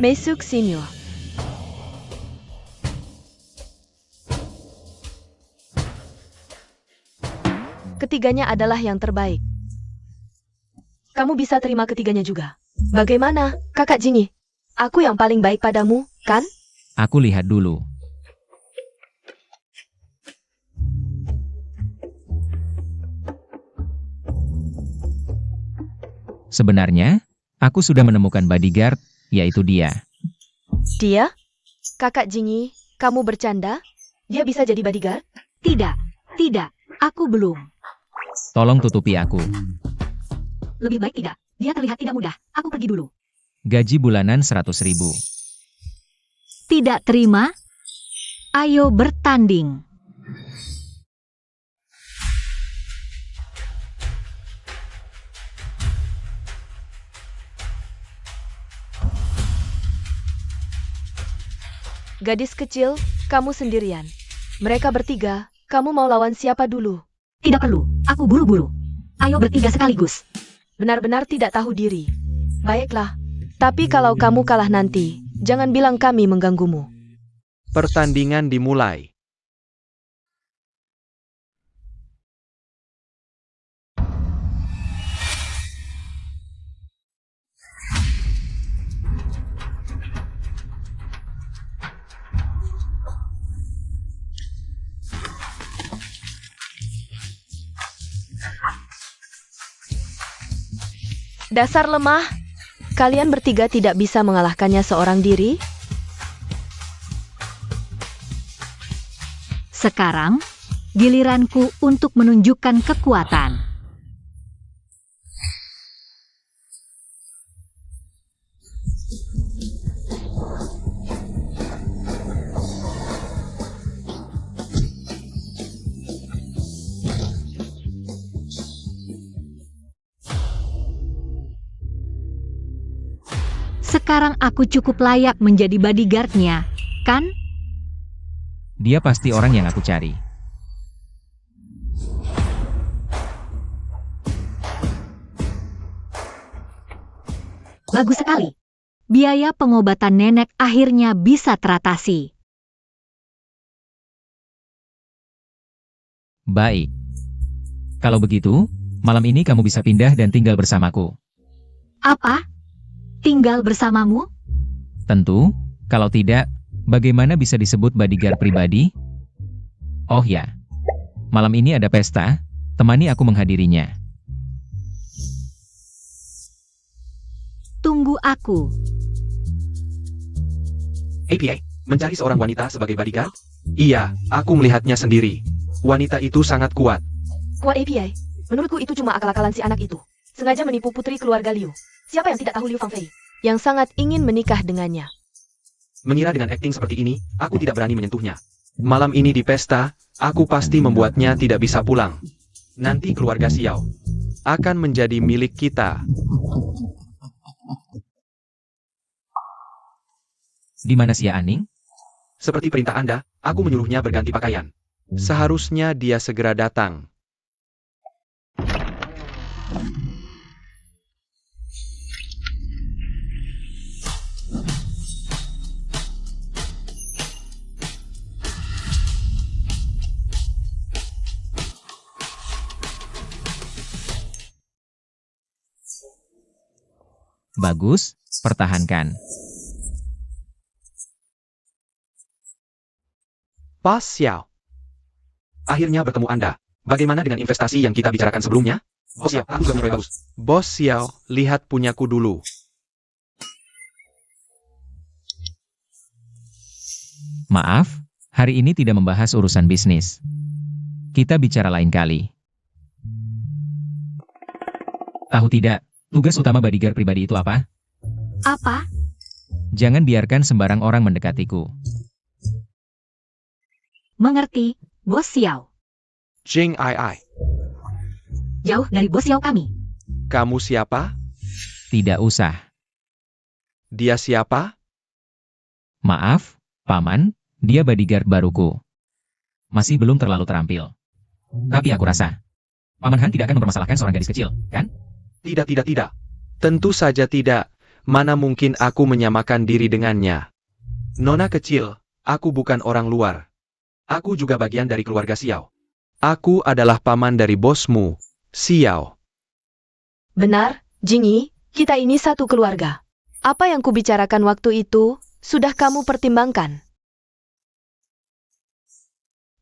Mesuk Senior. Ketiganya adalah yang terbaik. Kamu bisa terima ketiganya juga. Bagaimana, Kakak Jingi? Aku yang paling baik padamu, kan? Aku lihat dulu. Sebenarnya, aku sudah menemukan bodyguard, yaitu dia. Dia? Kakak Jingi, kamu bercanda? Dia bisa jadi bodyguard? Tidak, aku belum. Tolong tutupi aku. Lebih baik tidak. Dia terlihat tidak mudah. Aku pergi dulu. Gaji bulanan 100.000. Tidak terima? Ayo bertanding. Gadis kecil, kamu sendirian. Mereka bertiga, kamu mau lawan siapa dulu? Tidak perlu, aku buru-buru. Ayo bertiga sekaligus. Benar-benar tidak tahu diri. Baiklah, tapi kalau kamu kalah nanti, jangan bilang kami mengganggumu. Pertandingan dimulai. Dasar lemah, kalian bertiga tidak bisa mengalahkannya seorang diri? Sekarang, giliranku untuk menunjukkan kekuatan. Sekarang aku cukup layak menjadi bodyguard-nya, kan? Dia pasti orang yang aku cari. Bagus sekali. Biaya pengobatan nenek akhirnya bisa teratasi. Baik. Kalau begitu, malam ini kamu bisa pindah dan tinggal bersamaku. Apa? Tinggal bersamamu? Tentu, kalau tidak, bagaimana bisa disebut bodyguard pribadi? Oh ya, malam ini ada pesta, temani aku menghadirinya. Tunggu aku. APA, mencari seorang wanita sebagai bodyguard? Iya, aku melihatnya sendiri. Wanita itu sangat kuat. Kuat API, menurutku itu cuma akal-akalan si anak itu. Sengaja menipu putri keluarga Liu. Siapa yang tidak tahu Liu Fangfei? Yang sangat ingin menikah dengannya. Mengira dengan akting seperti ini, aku tidak berani menyentuhnya. Malam ini di pesta, aku pasti membuatnya tidak bisa pulang. Nanti keluarga Xiao akan menjadi milik kita. Di mana Xia Aning? Seperti perintah Anda, aku menyuruhnya berganti pakaian. Seharusnya dia segera datang. Bagus, pertahankan. Pas Xiao. Akhirnya bertemu Anda. Bagaimana dengan investasi yang kita bicarakan sebelumnya? Bos Xiao, aku juga punya bagus. Bos Xiao, lihat punyaku dulu. Maaf, hari ini tidak membahas urusan bisnis. Kita bicara lain kali. Tahu tidak, tugas utama bodyguard pribadi itu apa? Apa? Jangan biarkan sembarang orang mendekatiku. Mengerti, Bos Xiao. Jing Ai. Jauh dari Bos Xiao kami. Kamu siapa? Tidak usah. Dia siapa? Maaf, Paman, dia bodyguard baruku. Masih belum terlalu terampil. Tapi aku rasa, Paman Han tidak akan mempermasalahkan seorang gadis kecil, kan? Tidak. Tentu saja tidak. mana mungkin aku menyamakan diri dengannya. Nona kecil, aku bukan orang luar. Aku juga bagian dari keluarga Xiao. Aku adalah paman dari bosmu, Xiao. Benar, Jingyi, kita ini satu keluarga. Apa yang kubicarakan waktu itu, sudah kamu pertimbangkan.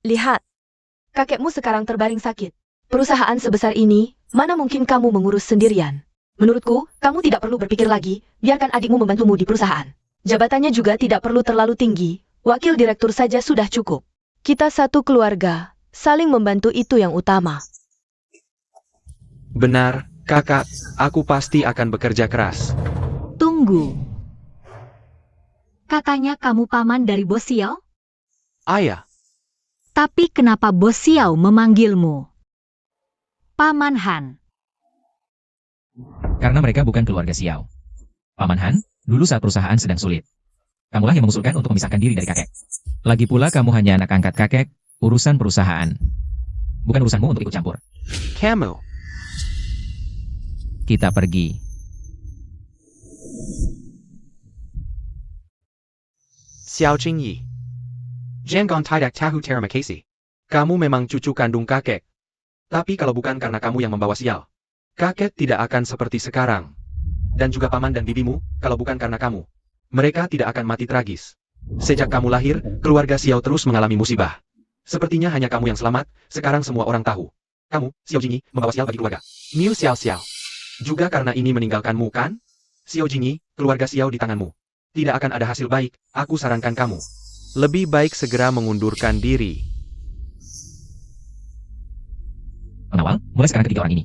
Lihat, kakekmu sekarang terbaring sakit. Perusahaan sebesar ini, mana mungkin kamu mengurus sendirian. Menurutku, kamu tidak perlu berpikir lagi, biarkan adikmu membantumu di perusahaan. Jabatannya juga tidak perlu terlalu tinggi, wakil direktur saja sudah cukup. Kita satu keluarga, saling membantu itu yang utama. Benar, kakak, aku pasti akan bekerja keras. Tunggu. Katanya kamu paman dari Bos Xiao? Ayah, Tapi kenapa Bos Xiao memanggilmu Paman Han? Karena mereka bukan keluarga Xiao. Paman Han, dulu saat perusahaan sedang sulit. Kamulah yang mengusulkan untuk memisahkan diri dari kakek. Lagi pula kamu hanya anak angkat kakek, urusan perusahaan. Bukan urusanmu untuk ikut campur. kamu. Kita pergi. Xiao Jingyi. Jangan tidak tahu terima kasih. Kamu memang cucu kandung kakek. Tapi kalau bukan karena kamu yang membawa Xiao, kakek tidak akan seperti sekarang. Dan juga paman dan bibimu, kalau bukan karena kamu, mereka tidak akan mati tragis. Sejak kamu lahir, keluarga Xiao terus mengalami musibah. Sepertinya hanya kamu yang selamat, sekarang semua orang tahu. Kamu, Xiao Jingyi, membawa Xiao bagi keluarga. Miu Xiao Xiao. Juga karena ini meninggalkanmu kan? Xiao Jingyi, keluarga Xiao di tanganmu. Tidak akan ada hasil baik, aku sarankan kamu. Lebih baik segera mengundurkan diri. Pengawal, mulai sekarang ketiga orang ini.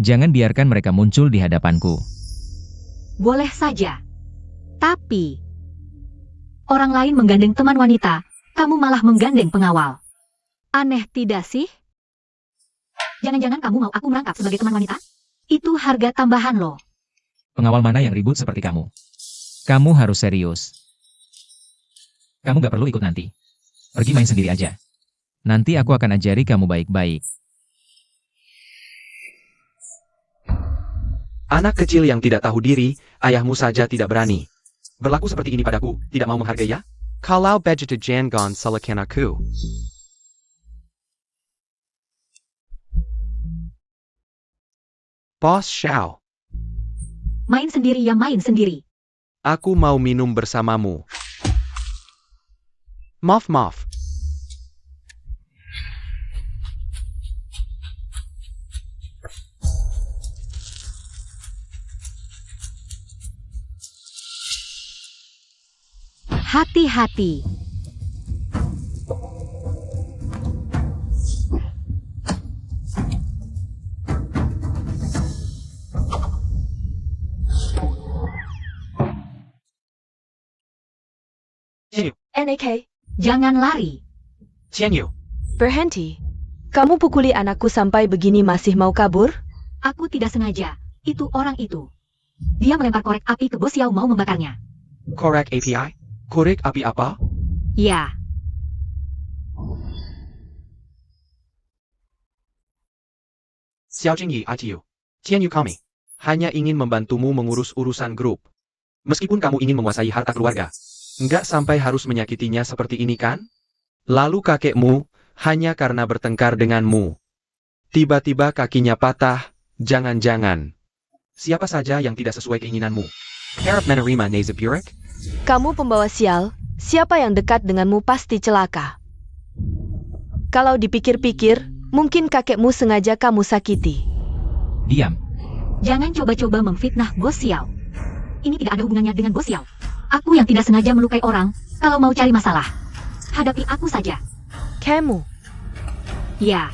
Jangan biarkan mereka muncul di hadapanku. Boleh saja. Tapi, orang lain menggandeng teman wanita, kamu malah menggandeng pengawal. Aneh tidak sih? Jangan-jangan kamu mau aku merangkap sebagai teman wanita? Itu harga tambahan loh. Pengawal mana yang ribut seperti kamu? Kamu harus serius. Kamu gak perlu ikut nanti. Pergi main sendiri aja. Nanti aku akan ajari kamu baik-baik. Anak kecil yang tidak tahu diri, ayahmu saja tidak berani. Berlaku seperti ini padaku, tidak mau menghargai ya? Kalau begitu jangan salahkan aku. Bos Xiao, Main sendiri ya main sendiri. aku mau minum bersamamu. Maaf. Hati-hati. NAK, Jangan lari. Qianyu, berhenti. Kamu pukuli anakku sampai begini masih mau kabur? Aku tidak sengaja. Itu orang itu. Dia melempar korek api ke Bos Xiao mau membakarnya. korek API? Korek api apa? Ya. Xiao Jingyi ITU. Qianyu kami. Hanya ingin membantumu mengurus urusan grup. Meskipun kamu ingin menguasai harta keluarga. Nggak sampai harus menyakitinya seperti ini kan? Lalu kakekmu, hanya karena bertengkar denganmu. Tiba-tiba kakinya patah, jangan-jangan. Siapa saja yang tidak sesuai keinginanmu? Harap menerima Nazaburek? Kamu pembawa sial, siapa yang dekat denganmu pasti celaka. Kalau dipikir-pikir, mungkin kakekmu sengaja kamu sakiti. Diam. Jangan coba-coba memfitnah Bos Xiao. Ini tidak ada hubungannya dengan Bos Xiao. Aku yang tidak sengaja melukai orang, kalau mau cari masalah. Hadapi aku saja. Kamu, Ya.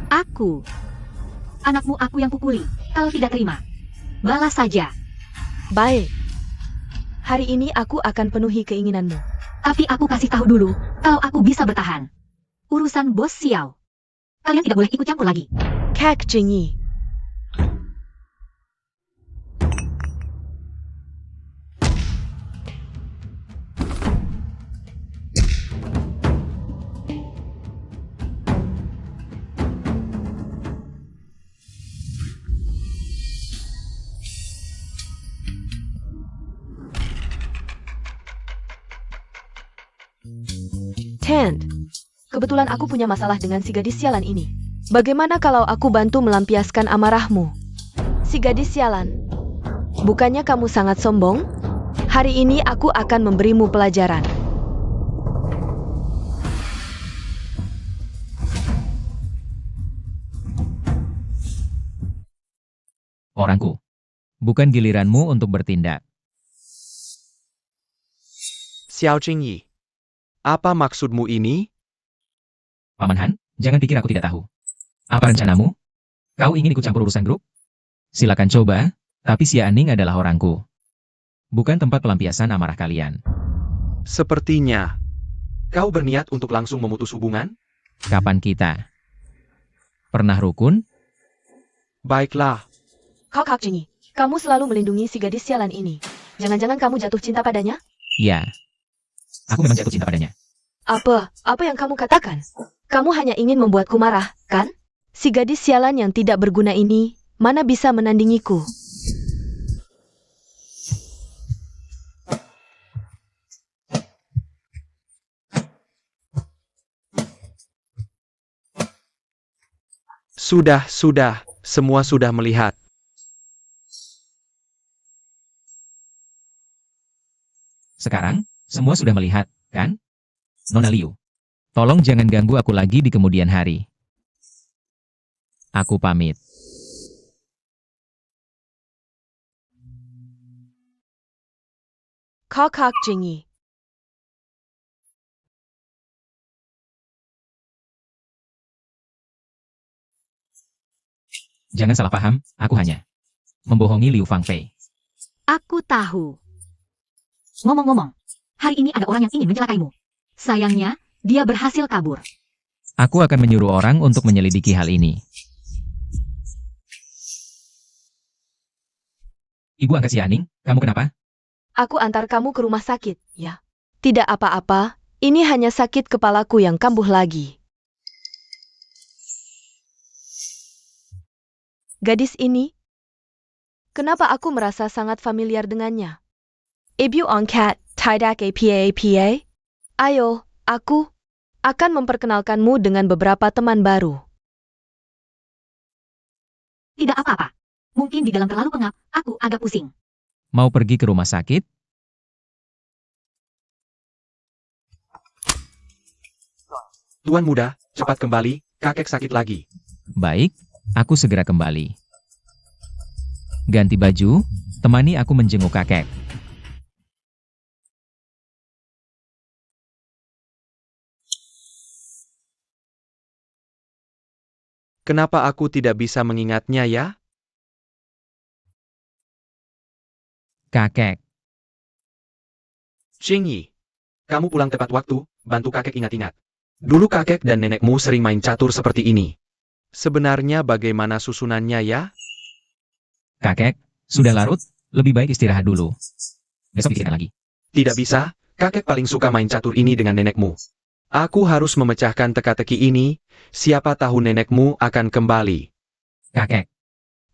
Aku. Anakmu aku yang pukuli. Kalau tidak terima, balas saja. baik. Hari ini aku akan penuhi keinginanmu. Tapi aku kasih tahu dulu, kalau aku bisa bertahan. Urusan Bos Xiao. Kalian tidak boleh ikut campur lagi. Kak Jingyi. Tent, kebetulan aku punya masalah dengan si gadis sialan ini. Bagaimana kalau aku bantu melampiaskan amarahmu? Si gadis sialan, bukannya kamu sangat sombong? Hari ini aku akan memberimu pelajaran. Orangku. Bukan giliranmu untuk bertindak. Xiao Jingyi, apa maksudmu ini? Paman Han, jangan pikir aku tidak tahu. Apa rencanamu? Kau ingin ikut campur urusan grup? Silakan coba, tapi Xia Aning adalah orangku. Bukan tempat pelampiasan amarah kalian. Sepertinya, kau berniat untuk langsung memutus hubungan? Kapan kita? Pernah rukun? Baiklah, Kak Jingyi, kamu selalu melindungi si gadis sialan ini. Jangan-jangan kamu jatuh cinta padanya? Ya. Aku memang jatuh cinta padanya. Apa yang kamu katakan? Kamu hanya ingin membuatku marah, kan? Si gadis sialan yang tidak berguna ini, mana bisa menandingiku? sudah, semua sudah melihat. Sekarang, semua sudah melihat, kan? Nona Liu, tolong jangan ganggu aku lagi di kemudian hari. Aku pamit. Kak Jingyi. Jangan salah paham, aku hanya membohongi Liu Fangfei. Aku tahu. Ngomong-ngomong, hari ini ada orang yang ingin mencelakaimu. Sayangnya, dia berhasil kabur. Aku akan menyuruh orang untuk menyelidiki hal ini. Ibu angkat Xia Aning, kamu kenapa? Aku antar kamu ke rumah sakit, ya. Tidak apa-apa, ini hanya sakit kepalaku yang kambuh lagi. Gadis ini, kenapa aku merasa sangat familiar dengannya? Ibu angkat, tidak apa. Ayo, aku akan memperkenalkanmu dengan beberapa teman baru. Tidak apa-apa. Mungkin di dalam terlalu pengap, aku agak pusing. Mau pergi ke rumah sakit? Tuan muda, cepat kembali, kakek sakit lagi. Baik, aku segera kembali. Ganti baju, temani aku menjenguk kakek. Kenapa aku tidak bisa mengingatnya ya? Kakek, Jingyi, kamu pulang tepat waktu, bantu kakek ingat-ingat. Dulu kakek dan nenekmu sering main catur seperti ini. Sebenarnya bagaimana susunannya ya? kakek, sudah larut, lebih baik istirahat dulu. Besok pikirkan lagi. Tidak bisa, kakek paling suka main catur ini dengan nenekmu. Aku harus memecahkan teka-teki ini, siapa tahu nenekmu akan kembali. Kakek,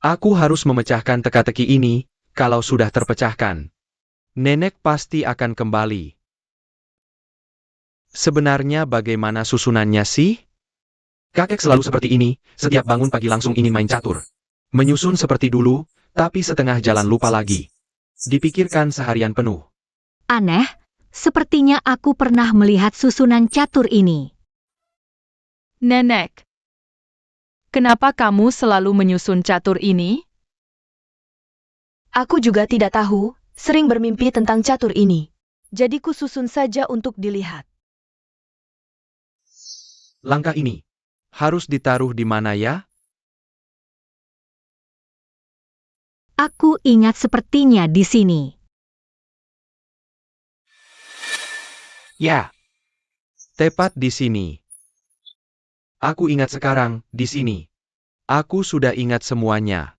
Aku harus memecahkan teka-teki ini, kalau sudah terpecahkan. Nenek pasti akan kembali. Sebenarnya bagaimana susunannya sih? Kakek selalu seperti ini, setiap bangun pagi langsung ingin main catur. Menyusun seperti dulu, tapi setengah jalan lupa lagi. Dipikirkan seharian penuh. Aneh, sepertinya aku pernah melihat susunan catur ini. Nenek, kenapa kamu selalu menyusun catur ini? Aku juga tidak tahu, sering bermimpi tentang catur ini. Jadi ku susun saja untuk dilihat. Langkah ini harus ditaruh di mana ya? Aku ingat sepertinya di sini. Ya. Tepat di sini. Aku ingat sekarang, di sini. Aku sudah ingat semuanya.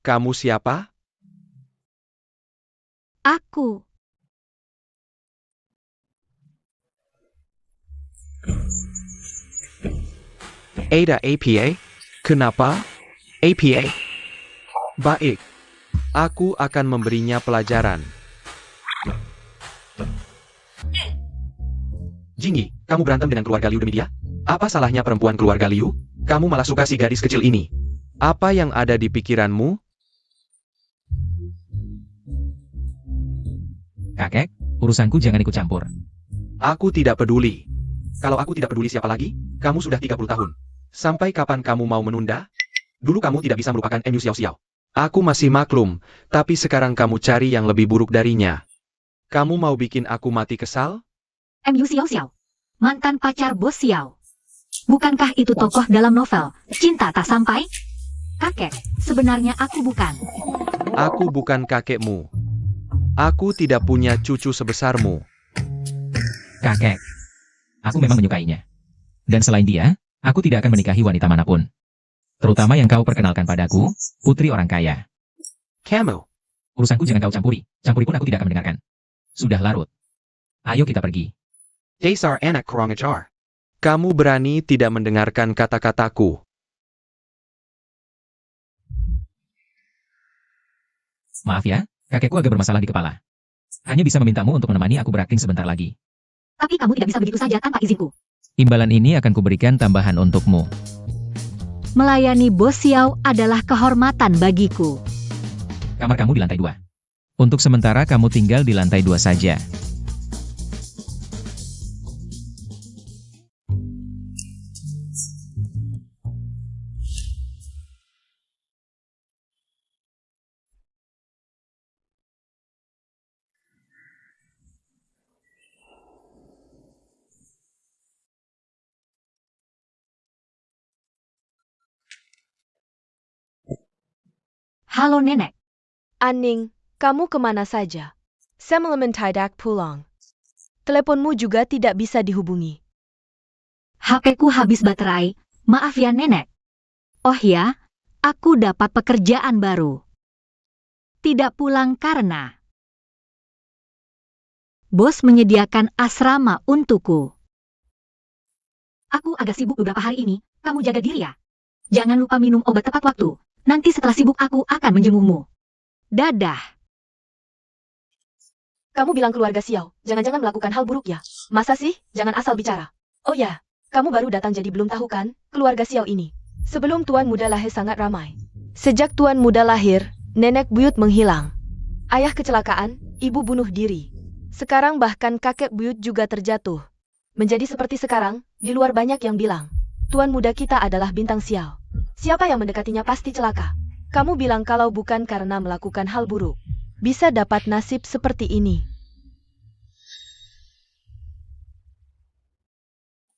Kamu siapa? Aku. Ada APA? Kenapa? APA? Baik. Aku akan memberinya pelajaran. Jingyi, kamu berantem dengan keluarga Liu demi dia? Apa salahnya perempuan keluarga Liu? Kamu malah suka si gadis kecil ini. Apa yang ada di pikiranmu? Kakek, urusanku jangan ikut campur. Aku tidak peduli. Kalau aku tidak peduli siapa lagi? Kamu sudah 30 tahun. Sampai kapan kamu mau menunda? Dulu kamu tidak bisa melupakan Enyu Xiao Xiao. Aku masih maklum, tapi sekarang kamu cari yang lebih buruk darinya. Kamu mau bikin aku mati kesal? Enyu Xiao Xiao, mantan pacar Bos Xiao. Bukankah itu tokoh dalam novel Cinta Tak Sampai? Kakek, sebenarnya aku bukan. Aku bukan kakekmu. Aku tidak punya cucu sebesarmu. Kakek, aku memang menyukainya. Dan selain dia, aku tidak akan menikahi wanita manapun. Terutama yang kau perkenalkan padaku, putri orang kaya. Kamu. Urusanku jangan kau campuri. Campuri pun aku tidak akan mendengarkan. Sudah larut. Ayo kita pergi. Dasar anak kurang ajar. Kamu berani tidak mendengarkan kata-kataku. Maaf ya, kakekku agak bermasalah di kepala. Hanya bisa memintamu untuk menemani aku berakting sebentar lagi. Tapi kamu tidak bisa begitu saja tanpa izinku. Imbalan ini akan kuberikan tambahan untukmu. Melayani Bos Xiao adalah kehormatan bagiku. Kamar kamu di lantai 2. Untuk sementara kamu tinggal di lantai 2 saja. Halo nenek, Aning, kamu kemana saja? Semelemen tidak pulang. Teleponmu juga tidak bisa dihubungi. HP-ku habis baterai. Maaf ya nenek. Oh ya, aku dapat pekerjaan baru. Tidak pulang karena bos menyediakan asrama untukku. Aku agak sibuk beberapa hari ini, kamu jaga diri ya. Jangan lupa minum obat tepat waktu. Nanti setelah sibuk aku akan menjengukmu. Dadah. Kamu bilang keluarga Xiao, jangan-jangan melakukan hal buruk ya? Masa sih? Jangan asal bicara. Oh ya, kamu baru datang jadi belum tahu kan, keluarga Xiao ini. Sebelum Tuan Muda lahir sangat ramai. Sejak Tuan Muda lahir, nenek buyut menghilang. Ayah kecelakaan, ibu bunuh diri. Sekarang bahkan kakek buyut juga terjatuh. Menjadi seperti sekarang, di luar banyak yang bilang, Tuan Muda kita adalah bintang Xiao. Siapa yang mendekatinya pasti celaka. Kamu bilang kalau bukan karena melakukan hal buruk, bisa dapat nasib seperti ini.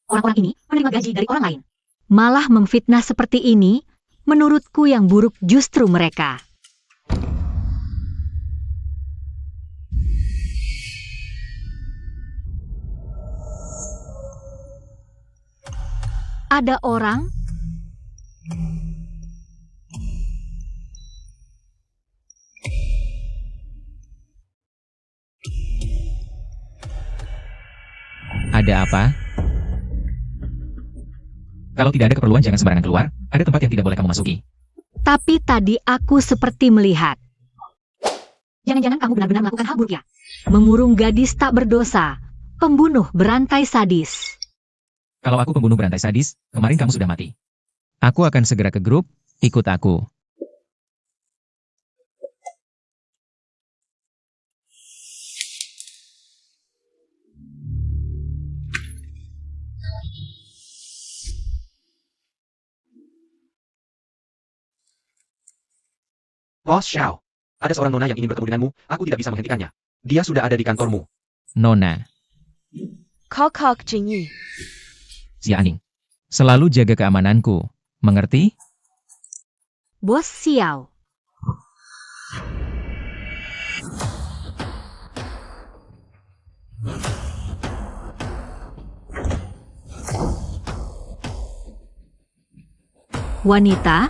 Orang-orang ini menerima gaji dari orang lain. Malah memfitnah seperti ini, menurutku yang buruk justru mereka. Ada orang Ada apa? Kalau tidak ada keperluan jangan sembarangan keluar, ada tempat yang tidak boleh kamu masuki. tapi tadi aku seperti melihat. Jangan-jangan kamu benar-benar melakukan hal buruk ya? Mengurung gadis tak berdosa, pembunuh berantai sadis. Kalau aku pembunuh berantai sadis, kemarin kamu sudah mati. Aku akan segera ke grup, ikut aku. Bos Xiao. Ada seorang nona yang ingin bertemu denganmu, aku tidak bisa menghentikannya. Dia sudah ada di kantormu. Nona, Kok Jingyi. si Aning. Selalu jaga keamananku, mengerti? Bos Xiao. Wanita,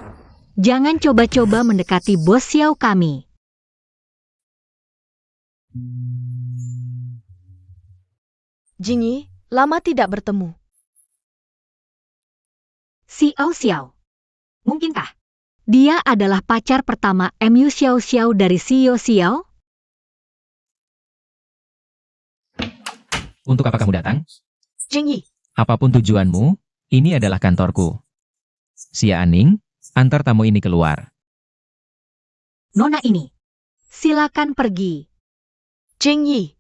jangan coba-coba mendekati Bos Xiao kami. Jingyi, lama tidak bertemu. Xiao Xiao. Mungkinkah dia adalah pacar pertama Mu Xiao Xiao dari Xiao Xiao? Untuk apa kamu datang? Jingyi, Apapun tujuanmu, ini adalah kantorku. Xia Aning, antar tamu ini keluar. Nona ini. Silakan pergi. Jingyi.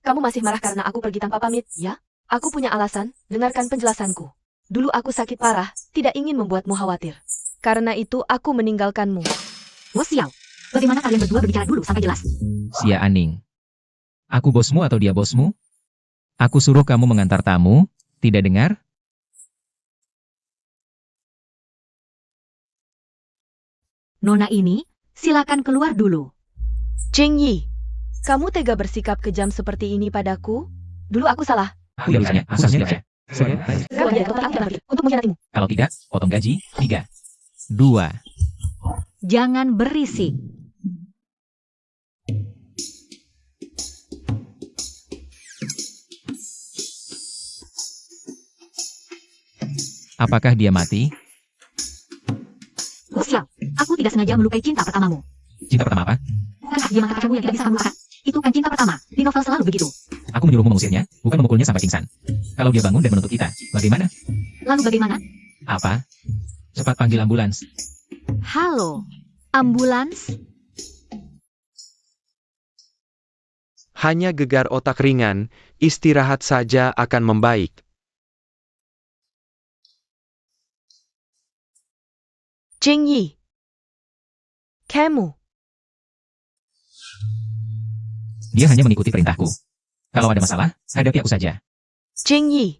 Kamu masih marah karena aku pergi tanpa pamit, ya? Aku punya alasan, dengarkan penjelasanku. Dulu aku sakit parah, tidak ingin membuatmu khawatir. Karena itu aku meninggalkanmu. Bos Xiao, bagaimana kalian berdua berbicara dulu sampai jelas? Xia Aning. Aku bosmu atau dia bosmu? Aku suruh kamu mengantar tamu, tidak dengar? Nona ini, silakan keluar dulu. Jingyi, kamu tega bersikap kejam seperti ini padaku? Dulu aku salah. Aku tidak bisanya, aku seharusnya tidak. Sekarang dia total tidak berpikir untuk mengkhianatimu. Kalau tidak, potong gaji, 3. 2. Jangan berisik. Apakah dia mati? Bos Xiao, aku tidak sengaja melukai cinta pertamamu. Cinta pertama apa? Bukankah dia mantan pacarmu yang tidak bisa kamu lupakan? Itu kan cinta pertama. Di novel selalu begitu. Aku menyuruhmu mengusirnya, bukan memukulnya sampai pingsan. Kalau dia bangun dan menuntut kita, bagaimana? Lalu bagaimana? Apa? Cepat panggil ambulans. Halo, ambulans? Hanya gegar otak ringan, istirahat saja akan membaik. Jingyi, kamu. Dia hanya mengikuti perintahku. Kalau ada masalah, hadapi aku saja. Jingyi,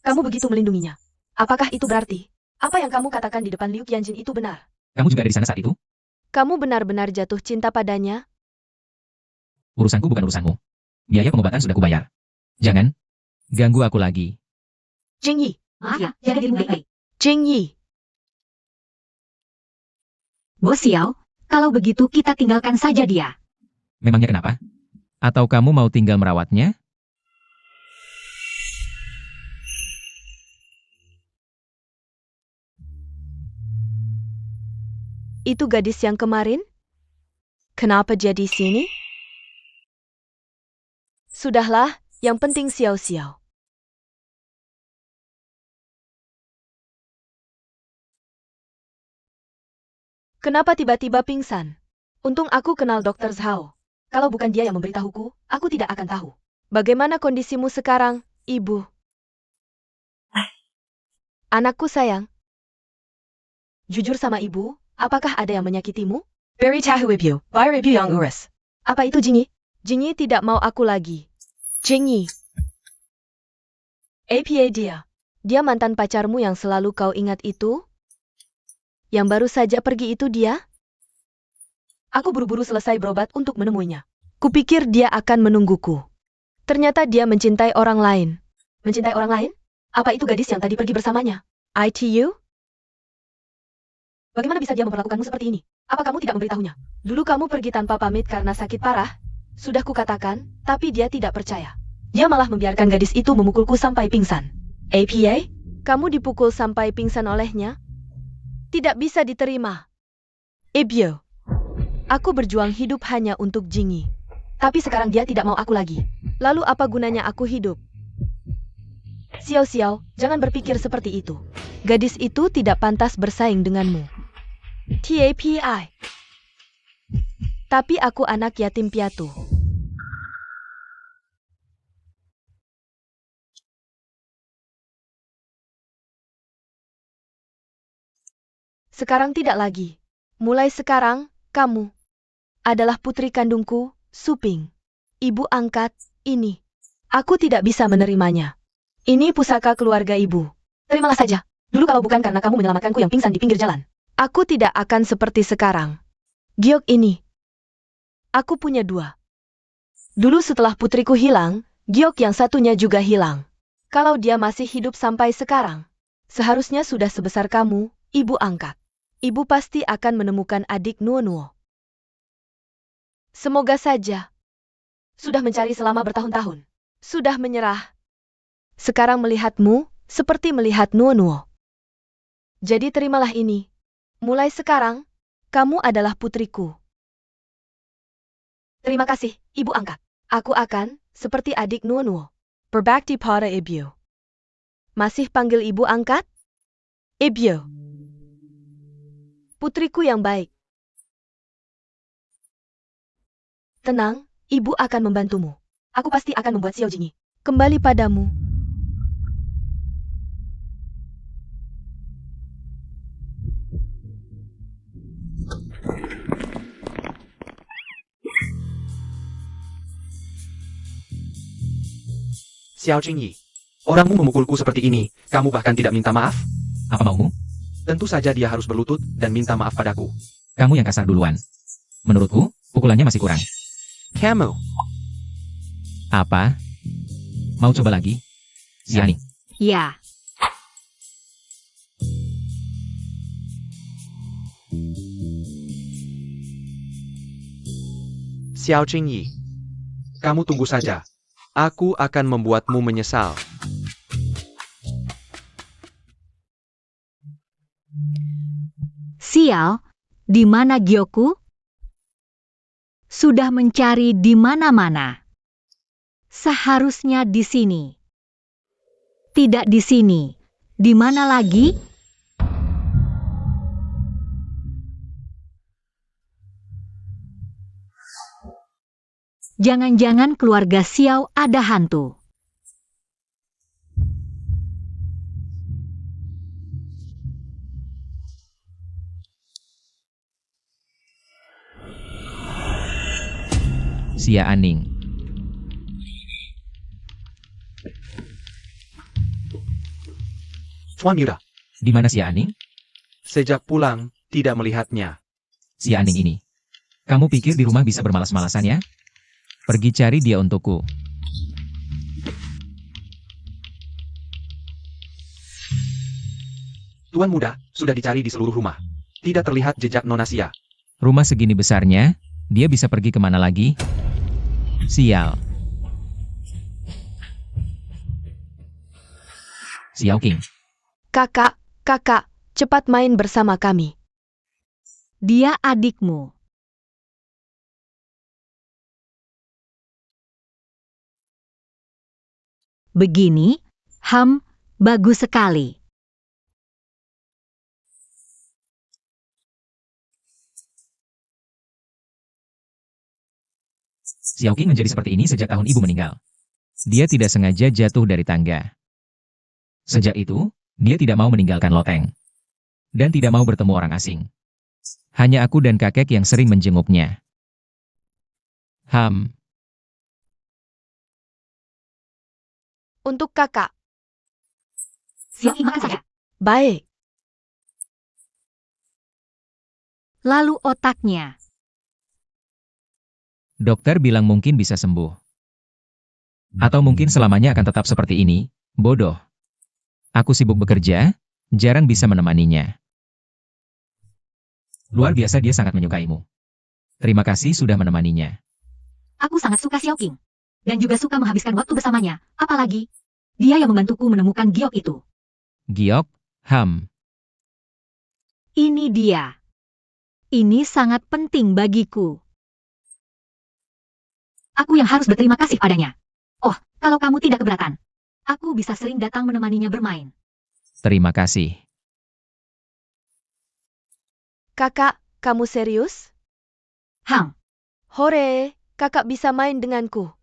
kamu begitu melindunginya. Apakah itu berarti, apa yang kamu katakan di depan Liu Qianjin itu benar? Kamu juga ada di sana saat itu? Kamu benar-benar jatuh cinta padanya? Urusanku bukan urusanmu. Biaya pengobatan sudah kubayar. Jangan ganggu aku lagi. Jingyi, Maaf ya, jaga dirimu baik-baik. Jingyi, Bos Xiao, kalau begitu kita tinggalkan saja dia. Memangnya kenapa? Atau kamu mau tinggal merawatnya? itu gadis yang kemarin? Kenapa jadi sini? Sudahlah, yang penting Xiao-Xiao. Kenapa tiba-tiba pingsan? Untung aku kenal Dr. Zhao. Kalau bukan dia yang memberitahuku, aku tidak akan tahu. Bagaimana kondisimu sekarang, Ibu? Anakku sayang. Jujur sama Ibu, apakah ada yang menyakitimu? Very tahu Ibu, by review yang urus. Apa itu Jingyi? Jingyi tidak mau aku lagi. Jingyi. APA dia. Dia mantan pacarmu yang selalu kau ingat itu? Yang baru saja pergi itu dia? Aku buru-buru selesai berobat untuk menemuinya. Kupikir dia akan menungguku. Ternyata dia mencintai orang lain. Mencintai orang lain? Apa itu gadis yang tadi pergi bersamanya? ITU? Bagaimana bisa dia memperlakukanmu seperti ini? Apa kamu tidak memberitahunya? Dulu kamu pergi tanpa pamit karena sakit parah. Sudah kukatakan, tapi dia tidak percaya. Dia malah membiarkan gadis itu memukulku sampai pingsan. APA? Kamu dipukul sampai pingsan olehnya? Tidak bisa diterima. Ibyo. Aku berjuang hidup hanya untuk Jingyi. Tapi sekarang dia tidak mau aku lagi. Lalu apa gunanya aku hidup? Xiao-Xiao, jangan berpikir seperti itu. Gadis itu tidak pantas bersaing denganmu. TAPI. Tapi aku anak yatim piatu. Sekarang tidak lagi. Mulai sekarang, kamu adalah putri kandungku, Suping. Ibu angkat, ini. Aku tidak bisa menerimanya. Ini pusaka keluarga ibu. Terimalah saja. Dulu kalau bukan karena kamu menyelamatkanku yang pingsan di pinggir jalan, aku tidak akan seperti sekarang. Giok ini. Aku punya 2. Dulu setelah putriku hilang, Giok yang satunya juga hilang. Kalau dia masih hidup sampai sekarang, seharusnya sudah sebesar kamu, ibu angkat. Ibu pasti akan menemukan adik Nuo-Nuo. Semoga saja. Sudah mencari selama bertahun-tahun. Sudah menyerah. Sekarang melihatmu, seperti melihat Nuo-Nuo. Jadi terimalah ini. Mulai sekarang, kamu adalah putriku. Terima kasih, ibu angkat. Aku akan, seperti adik Nuo-Nuo. Berbakti pada ibu. Masih panggil ibu angkat? Ibu. Putriku yang baik. Tenang, ibu akan membantumu. Aku pasti akan membuat Xiao Jingyi kembali padamu. Xiao Jingyi, orangmu memukulku seperti ini, kamu bahkan tidak minta maaf? Apa maumu? Tentu saja dia harus berlutut dan minta maaf padaku. Kamu yang kasar duluan. Menurutku, pukulannya masih kurang. Kamu, Apa? Mau coba lagi? Yani. Ya, Xiao Jingyi, kamu tunggu saja. Aku akan membuatmu menyesal. Xiao, di mana Gyoku? Sudah mencari di mana-mana. Seharusnya di sini. Tidak di sini. Di mana lagi? Jangan-jangan keluarga Xiao ada hantu. Xia Aning. Tuan Mira, Di mana Xia Aning? sejak pulang, tidak melihatnya. Xia Aning ini. Kamu pikir di rumah bisa bermalas-malasan ya? Pergi cari dia untukku. Tuan muda, sudah dicari di seluruh rumah. Tidak terlihat jejak Nona Xia. Rumah segini besarnya, dia bisa pergi kemana lagi? Sial. Xiao King. Kakak, cepat main bersama kami. Dia adikmu. Begini, bagus sekali. Xiao King menjadi seperti ini sejak tahun ibu meninggal. Dia tidak sengaja jatuh dari tangga. Sejak itu, dia tidak mau meninggalkan loteng. Dan tidak mau bertemu orang asing. Hanya aku dan kakek yang sering menjenguknya. Untuk kakak. Xiao King makan saja. Baik. Lalu otaknya. Dokter bilang mungkin bisa sembuh. Atau mungkin selamanya akan tetap seperti ini, bodoh. Aku sibuk bekerja, jarang bisa menemaninya. Luar biasa dia sangat menyukaimu. Terima kasih sudah menemaninya. Aku sangat suka Xiao King. Dan juga suka menghabiskan waktu bersamanya. Apalagi, dia yang membantuku menemukan giok itu. Giok, Ini dia. Ini sangat penting bagiku. Aku yang harus berterima kasih padanya. Oh, kalau kamu tidak keberatan, aku bisa sering datang menemaninya bermain. terima kasih. Kakak, kamu serius? Hore, kakak bisa main denganku.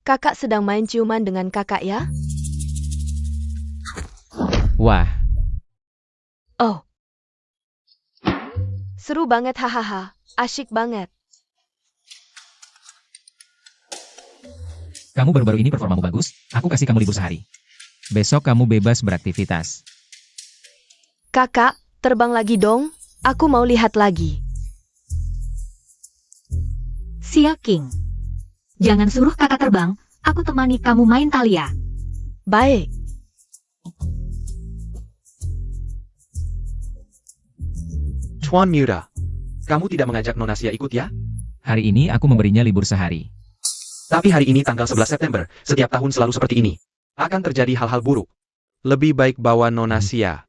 Kakak sedang main ciuman dengan kakak ya? Wah, Oh. Seru banget hahaha, asyik banget. kamu baru-baru ini performamu bagus, aku kasih kamu libur sehari. Besok kamu bebas beraktivitas. Kakak, terbang lagi dong, aku mau lihat lagi. Xiao King. Jangan suruh kakak terbang, aku temani kamu main Thalia. Baik. Tuan Mira, kamu tidak mengajak Nona Xia ikut ya? Hari ini aku memberinya libur sehari. Tapi hari ini tanggal 11 September, setiap tahun selalu seperti ini. Akan terjadi hal-hal buruk. Lebih baik bawa Nona Xia.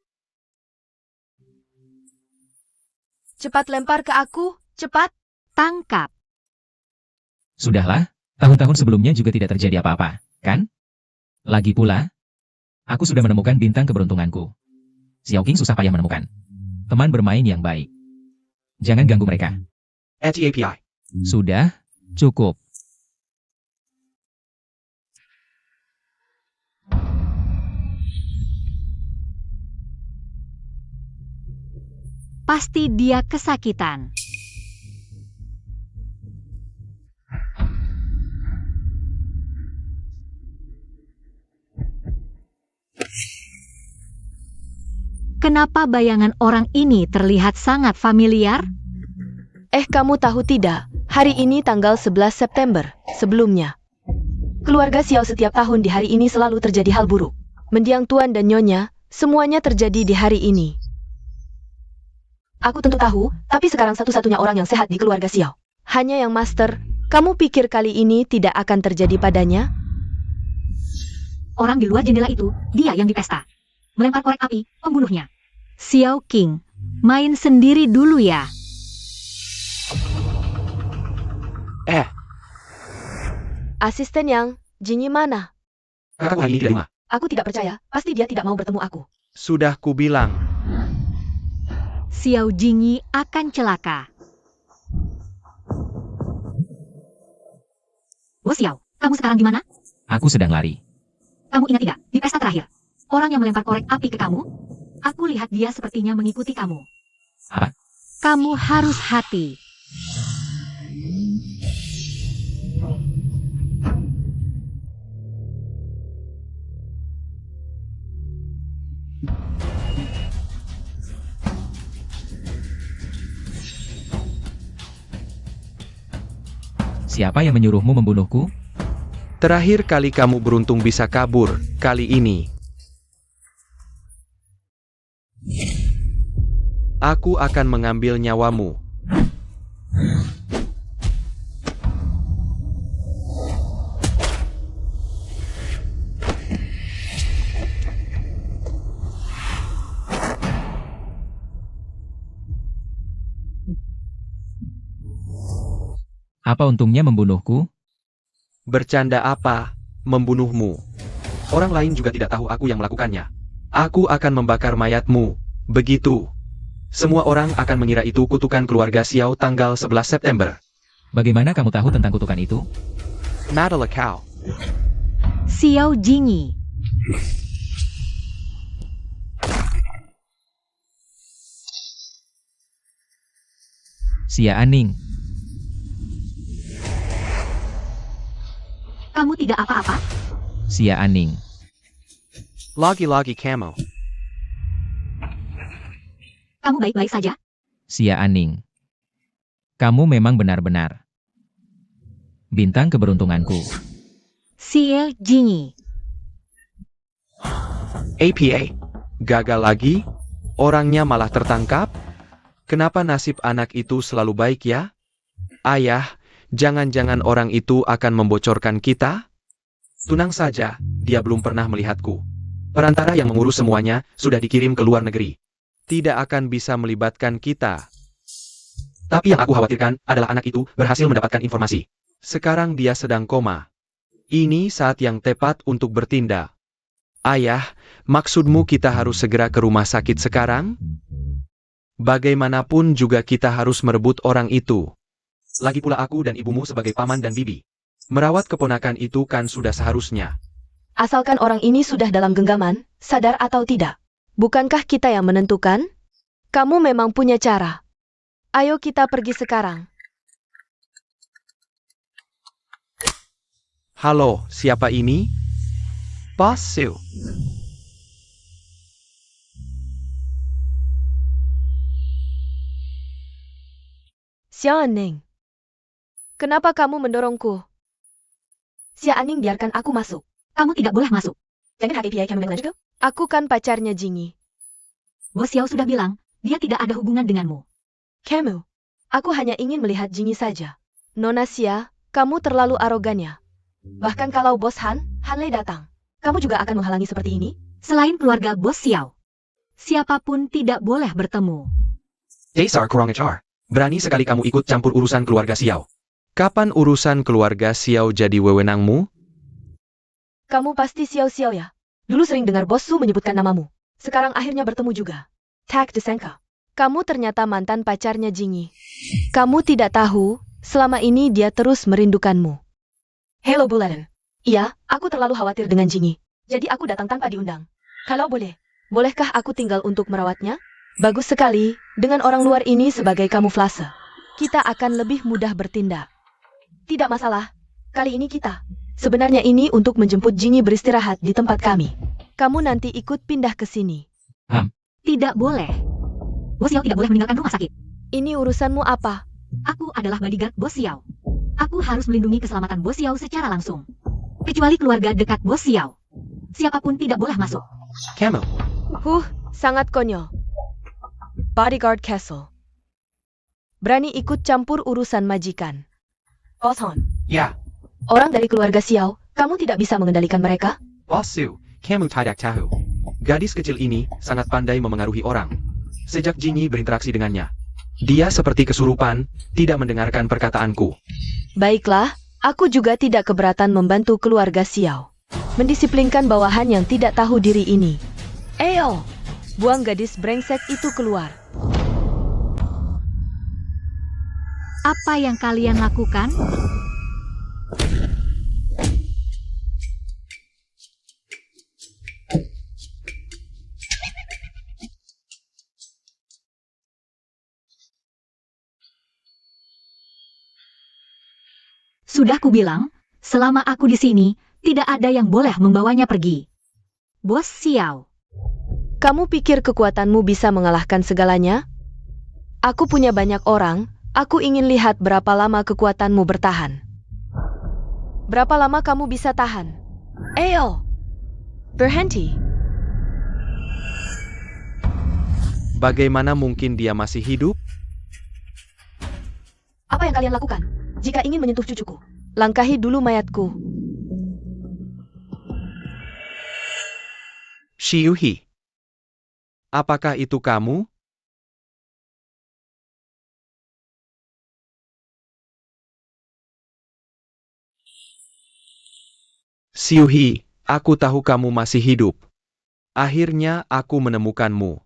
Cepat lempar ke aku, cepat. Tangkap. Sudahlah, tahun-tahun sebelumnya juga tidak terjadi apa-apa, kan? Lagi pula, aku sudah menemukan bintang keberuntunganku. Xiao King susah payah menemukan teman bermain yang baik. Jangan ganggu mereka. ATAPI. Sudah, cukup. Pasti dia kesakitan. Kenapa bayangan orang ini terlihat sangat familiar? Kamu tahu tidak, hari ini tanggal 11 September, sebelumnya. Keluarga Xiao setiap tahun di hari ini selalu terjadi hal buruk. Mendiang tuan dan nyonya, semuanya terjadi di hari ini. Aku tentu tahu, tapi sekarang satu-satunya orang yang sehat di keluarga Xiao. Hanya yang master, kamu pikir kali ini tidak akan terjadi padanya? Orang di luar jendela itu, dia yang dipesta. Melempar korek api, pembunuhnya. Xiao King, main sendiri dulu ya. Asisten yang, Jinyi mana? Kakakku hari ini tidak rumah. Aku tidak percaya, pasti dia tidak mau bertemu aku. Sudah kubilang. Xiao Jingyi akan celaka. Wo Xiao, kamu sekarang di mana? Aku sedang lari. Kamu ingat tidak, di pesta terakhir, orang yang melempar korek api ke kamu? Aku lihat dia sepertinya mengikuti kamu. Apa? Kamu harus hati. Siapa yang menyuruhmu membunuhku? Terakhir kali kamu beruntung bisa kabur, kali ini. Aku akan mengambil nyawamu. Apa untungnya membunuhku? Bercanda apa? Membunuhmu. Orang lain juga tidak tahu aku yang melakukannya. Aku akan membakar mayatmu. Begitu. Semua orang akan mengira itu kutukan keluarga Xiao tanggal 11 September. Bagaimana kamu tahu tentang kutukan itu? Madalakau. Xiao Jingyi. Xia Aning. Kamu tidak apa-apa? Xia Aning. Lagi-lagi camo. Kamu baik-baik saja? Xia Aning. Kamu memang benar-benar bintang keberuntunganku. Xiao Jingyi. APA. Gagal lagi? Orangnya malah tertangkap? Kenapa nasib anak itu selalu baik ya? Ayah, jangan-jangan orang itu akan membocorkan kita? Tenang saja, dia belum pernah melihatku. Perantara yang mengurus semuanya sudah dikirim ke luar negeri. Tidak akan bisa melibatkan kita. Tapi yang aku khawatirkan adalah anak itu berhasil mendapatkan informasi. Sekarang dia sedang koma. Ini saat yang tepat untuk bertindak. Ayah, maksudmu kita harus segera ke rumah sakit sekarang? Bagaimanapun juga kita harus merebut orang itu. Lagi pula aku dan ibumu sebagai paman dan bibi. Merawat keponakan itu kan sudah seharusnya. Asalkan orang ini sudah dalam genggaman, sadar atau tidak. Bukankah kita yang menentukan? Kamu memang punya cara. Ayo kita pergi sekarang. Halo, siapa ini? Bos Su. Xia Aning. Kenapa kamu mendorongku? Xia Aning, biarkan aku masuk. Kamu tidak boleh masuk. Jangan HKPI kamu juga. Aku kan pacarnya Jingyi. Wo Xiao sudah bilang, dia tidak ada hubungan denganmu. Kamu. Aku hanya ingin melihat Jingyi saja. Nona Xia, kamu terlalu arogan ya. Bahkan kalau Bos Hanley datang, kamu juga akan menghalangi seperti ini? Selain keluarga Bos Xiao, siapapun tidak boleh bertemu. Dasar kurang ajar. Berani sekali kamu ikut campur urusan keluarga Xiao. Kapan urusan keluarga Xiao jadi wewenangmu? Kamu pasti Xiao ya? Dulu sering dengar Bos Su menyebutkan namamu. Sekarang akhirnya bertemu juga. Tak disangka. Kamu ternyata mantan pacarnya Jingyi. Kamu tidak tahu, selama ini dia terus merindukanmu. Hello Bulanan. Iya, aku terlalu khawatir dengan Jingyi. Jadi aku datang tanpa diundang. Kalau boleh, bolehkah aku tinggal untuk merawatnya? Bagus sekali, dengan orang luar ini sebagai kamuflase. Kita akan lebih mudah bertindak. Tidak masalah, kali ini kita. Sebenarnya ini untuk menjemput Jingyi beristirahat di tempat kami. Kamu nanti ikut pindah ke sini. Tidak boleh. Bos Xiao tidak boleh meninggalkan rumah sakit. Ini urusanmu apa? Aku adalah bodyguard Bos Xiao. Aku harus melindungi keselamatan Bos Xiao secara langsung. Kecuali keluarga dekat Bos Xiao. Siapapun tidak boleh masuk. Kamu. Sangat konyol. Bodyguard Castle. Berani ikut campur urusan majikan. Bos Hon, Ya. orang dari keluarga Xiao, kamu tidak bisa mengendalikan mereka? Bos Su, kamu tidak tahu. Gadis kecil ini sangat pandai memengaruhi orang. Sejak Jingyi berinteraksi dengannya, dia seperti kesurupan, tidak mendengarkan perkataanku. Baiklah, aku juga tidak keberatan membantu keluarga Xiao. Mendisiplinkan bawahan yang tidak tahu diri ini. Eyo, buang gadis brengsek itu keluar. Apa yang kalian lakukan? Sudah kubilang, selama aku di sini, tidak ada yang boleh membawanya pergi. Bos Xiao. Kamu pikir kekuatanmu bisa mengalahkan segalanya? Aku punya banyak orang, aku ingin lihat berapa lama kekuatanmu bertahan. Berapa lama kamu bisa tahan? Eyo, berhenti. Bagaimana mungkin dia masih hidup? Apa yang kalian lakukan? Jika ingin menyentuh cucuku, langkahi dulu mayatku. Xiuhi. Apakah itu kamu? Xiuhi, aku tahu kamu masih hidup. Akhirnya aku menemukanmu.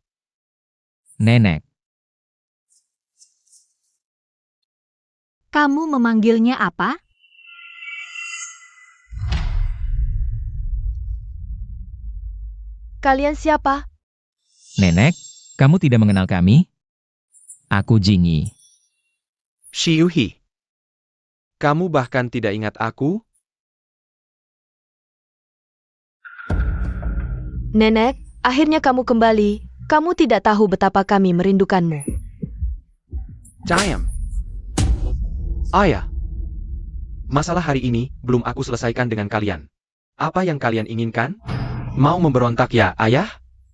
Nenek. Kamu memanggilnya apa? Kalian siapa? Nenek, kamu tidak mengenal kami? Aku Jingyi. Xiuhi. Kamu bahkan tidak ingat aku? Nenek, akhirnya kamu kembali. Kamu tidak tahu betapa kami merindukanmu. Diam. Ayah. Masalah hari ini belum aku selesaikan dengan kalian. Apa yang kalian inginkan? Mau memberontak ya, ayah?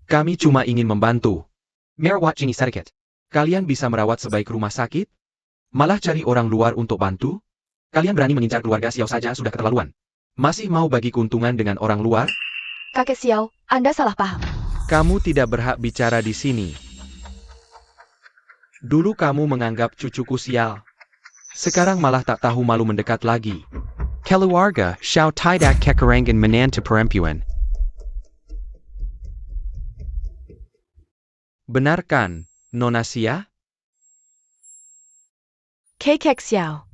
Kami cuma ingin membantu. Merawat Jingyi sedikit. Kalian bisa merawat sebaik rumah sakit? Malah cari orang luar untuk bantu? Kalian berani mengincar keluarga Xiao saja sudah keterlaluan. Masih mau bagi keuntungan dengan orang luar? Kakek Xiao, Anda salah paham. Kamu tidak berhak bicara di sini. Dulu kamu menganggap cucuku sial. Sekarang malah tak tahu malu mendekat lagi. Keluarga Xiao tidak kekurangan menantu perempuan. Benarkan, Nona Xia? Kakek Xiao.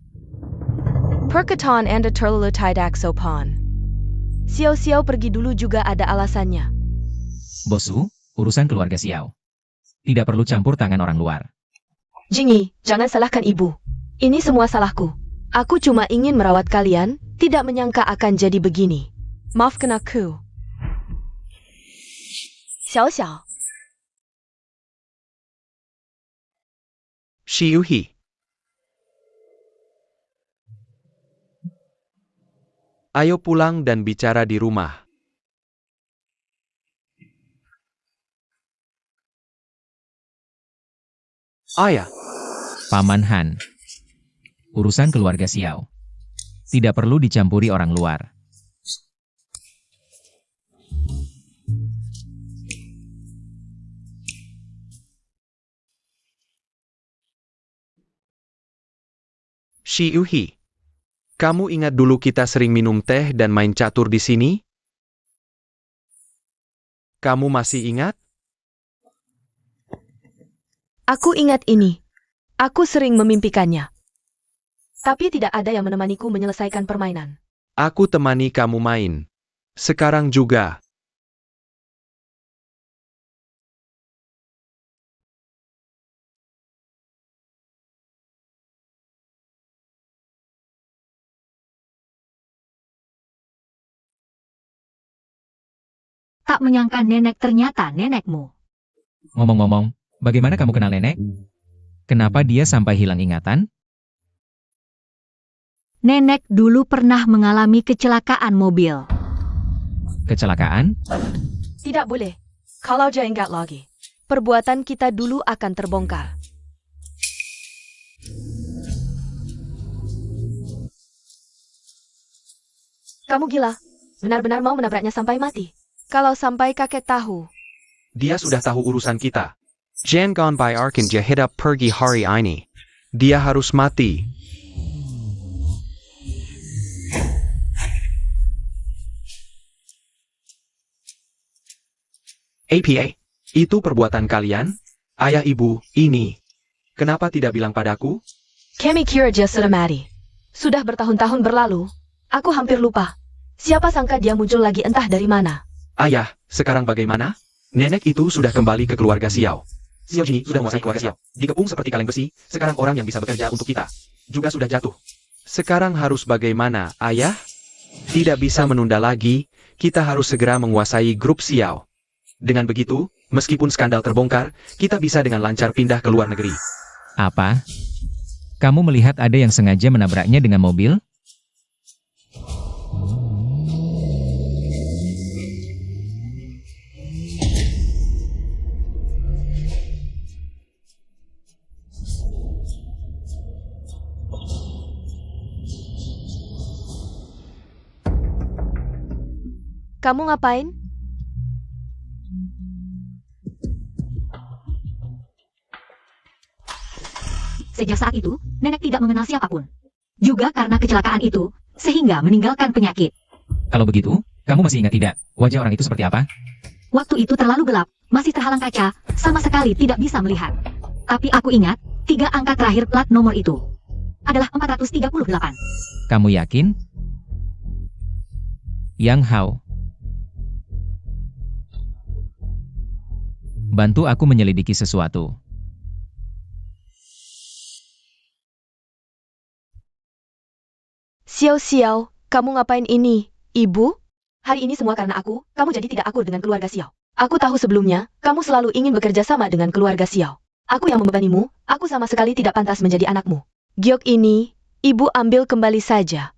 Perkataan Anda terlalu tidak sopan. Xiao pergi dulu juga ada alasannya. Bos Su, urusan keluarga Xiao. Tidak perlu campur tangan orang luar. Jingyi, jangan salahkan ibu. Ini semua salahku. Aku cuma ingin merawat kalian, tidak menyangka akan jadi begini. Maafkan aku. Xiao. Xiuhi. Ayo pulang dan bicara di rumah. Ayah. Paman Han. Urusan keluarga Xiao. Tidak perlu dicampuri orang luar. Shi Yuhi, kamu ingat dulu kita sering minum teh dan main catur di sini? Kamu masih ingat? Aku ingat ini. Aku sering memimpikannya. Tapi tidak ada yang menemaniku menyelesaikan permainan. Aku temani kamu main. Sekarang juga. Tak menyangka nenek ternyata nenekmu. Ngomong-ngomong, bagaimana kamu kenal nenek? Kenapa dia sampai hilang ingatan? Nenek dulu pernah mengalami kecelakaan mobil. Kecelakaan? Tidak boleh. Kalau dia ingat lagi, perbuatan kita dulu akan terbongkar. Kamu gila. Benar-benar mau menabraknya sampai mati. Kalau sampai kakek tahu. Dia sudah tahu urusan kita. Jangan biarkan dia hidup pergi hari ini. Dia harus mati. APA, itu perbuatan kalian? Ayah ibu, ini. Kenapa tidak bilang padaku? Kami kira dia sudah mati. Sudah bertahun-tahun berlalu. Aku hampir lupa. Siapa sangka dia muncul lagi entah dari mana. Ayah, sekarang bagaimana? Nenek itu sudah kembali ke keluarga Xiao. Xiao Jini sudah menguasai keluarga Xiao. Dikepung seperti kaleng besi, sekarang orang yang bisa bekerja untuk kita juga sudah jatuh. Sekarang harus bagaimana, ayah? Tidak bisa menunda lagi, kita harus segera menguasai grup Xiao. Dengan begitu, meskipun skandal terbongkar, kita bisa dengan lancar pindah ke luar negeri. Apa? Kamu melihat ada yang sengaja menabraknya dengan mobil? Kamu ngapain? Sejak saat itu, nenek tidak mengenal siapapun. Juga karena kecelakaan itu, sehingga meninggalkan penyakit. Kalau begitu, kamu masih ingat tidak, wajah orang itu seperti apa? Waktu itu terlalu gelap, masih terhalang kaca, sama sekali tidak bisa melihat. Tapi aku ingat, 3 angka terakhir plat nomor itu adalah 438. Kamu yakin? Yang Hao. Bantu aku menyelidiki sesuatu. Xiao, kamu ngapain ini, ibu? Hari ini semua karena aku, kamu jadi tidak akur dengan keluarga Xiao. Aku tahu sebelumnya, kamu selalu ingin bekerja sama dengan keluarga Xiao. Aku yang membebanimu, aku sama sekali tidak pantas menjadi anakmu. Giok ini, ibu ambil kembali saja.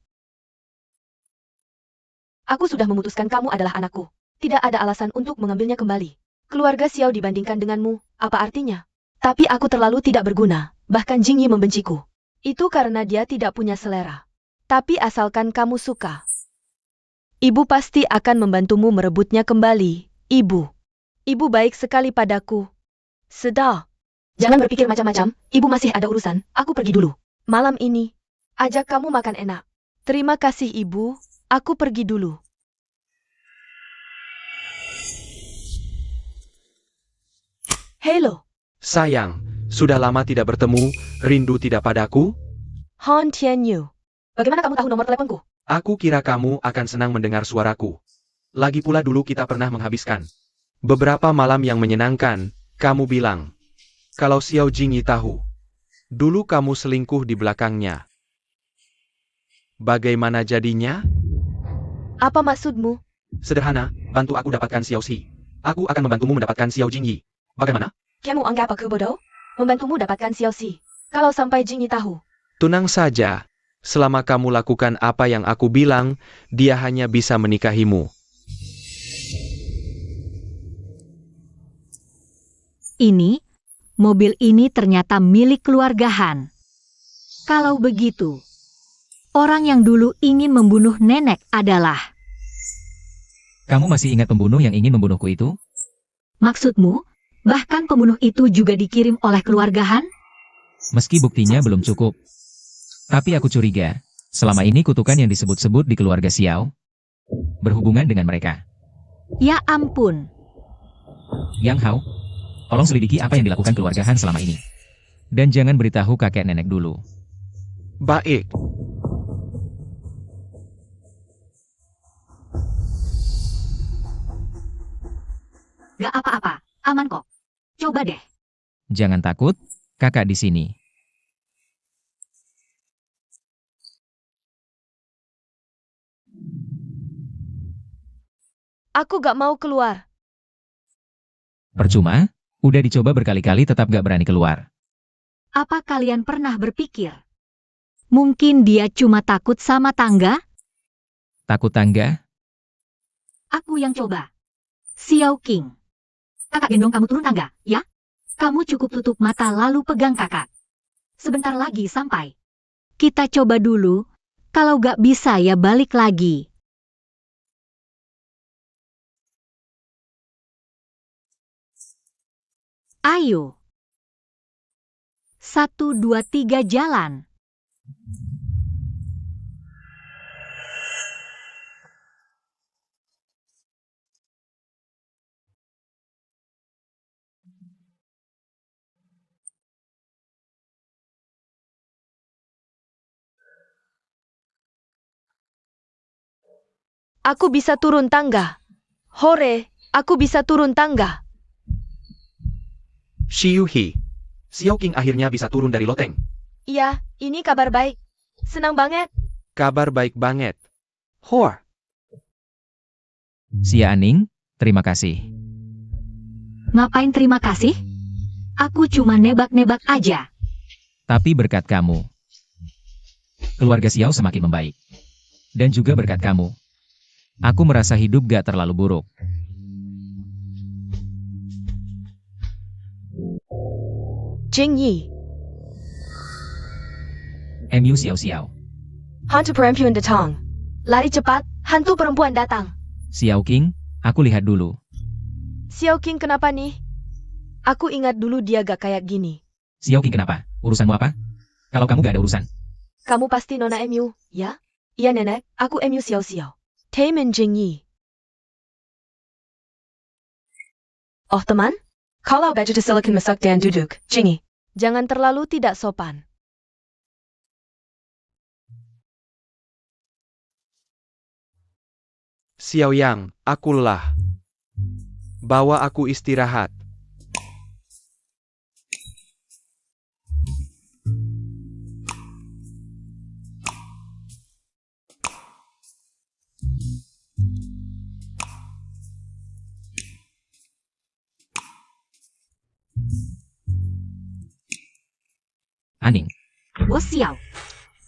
Aku sudah memutuskan kamu adalah anakku. Tidak ada alasan untuk mengambilnya kembali. Keluarga Xiao dibandingkan denganmu, apa artinya? Tapi aku terlalu tidak berguna, bahkan Jingyi membenciku. Itu karena dia tidak punya selera. Tapi asalkan kamu suka. Ibu pasti akan membantumu merebutnya kembali, ibu. Ibu baik sekali padaku. Sedang. Jangan berpikir macam-macam, ibu masih ada urusan, aku pergi dulu. Malam ini, ajak kamu makan enak. Terima kasih ibu, aku pergi dulu. Halo, Sayang, sudah lama tidak bertemu, rindu tidak padaku? Han Tianyu. Bagaimana kamu tahu nomor teleponku? Aku kira kamu akan senang mendengar suaraku. Lagi pula dulu kita pernah menghabiskan beberapa malam yang menyenangkan, kamu bilang. Kalau Xiao Jingyi tahu, dulu kamu selingkuh di belakangnya. Bagaimana jadinya? Apa maksudmu? Sederhana, bantu aku dapatkan Xiao Xi. Aku akan membantumu mendapatkan Xiao Jingyi. Bagaimana? Kamu anggap aku bodoh? Membantumu dapatkan Xiao Xi. Kalau sampai Jingyi tahu. Tenang saja. Selama kamu lakukan apa yang aku bilang, dia hanya bisa menikahimu. Mobil ini ternyata milik keluarga Han. Kalau begitu, Orang yang dulu ingin membunuh nenek adalah... Kamu masih ingat pembunuh yang ingin membunuhku itu? Maksudmu, bahkan pembunuh itu juga dikirim oleh keluarga Han? Meski buktinya belum cukup. Tapi aku curiga, selama ini kutukan yang disebut-sebut di keluarga Xiao berhubungan dengan mereka. Ya ampun, Yang Hao, tolong selidiki apa yang dilakukan keluarga Han selama ini. Dan jangan beritahu kakek nenek dulu. Baik. gak apa-apa, aman kok. Coba deh. Jangan takut, kakak di sini. Aku gak mau keluar. Percuma, udah dicoba berkali-kali tetap gak berani keluar. Apa kalian pernah berpikir? Mungkin dia cuma takut sama tangga? Takut tangga? Aku yang coba. Xiao King. Kakak gendong kamu turun tangga, ya? Kamu cukup tutup mata lalu pegang kakak. Sebentar lagi sampai. Kita coba dulu. Kalau gak bisa ya balik lagi. Ayo. 1, 2, 3 jalan. Aku bisa turun tangga. Hore, aku bisa turun tangga. Shiyuhi. Xiao King akhirnya bisa turun dari loteng. Iya, ini kabar baik. Senang banget. Kabar baik banget. Hor. Xia Aning, terima kasih. Ngapain terima kasih? Aku cuma nebak-nebak aja. Tapi berkat kamu, keluarga Xiao semakin membaik. Dan juga berkat kamu, aku merasa hidup gak terlalu buruk. Jing Yi. MU Xiao Xiao. Hantu perempuan datang. Lari cepat, hantu perempuan datang. Xiao King, aku lihat dulu. Xiao King kenapa nih? Aku ingat dulu dia gak kayak gini. Xiao King kenapa? Urusanmu apa? Kalau kamu gak ada urusan. Kamu pasti Nona MU, ya? Iya nenek, aku MU Xiao Xiao. Taemin Jing Yi. Oh teman? Kalau baju silakan masak dan duduk, Jing Yi. Jangan terlalu tidak sopan. Xiao Yang, aku lelah. Bawa aku istirahat. Aning, Bos Xiao.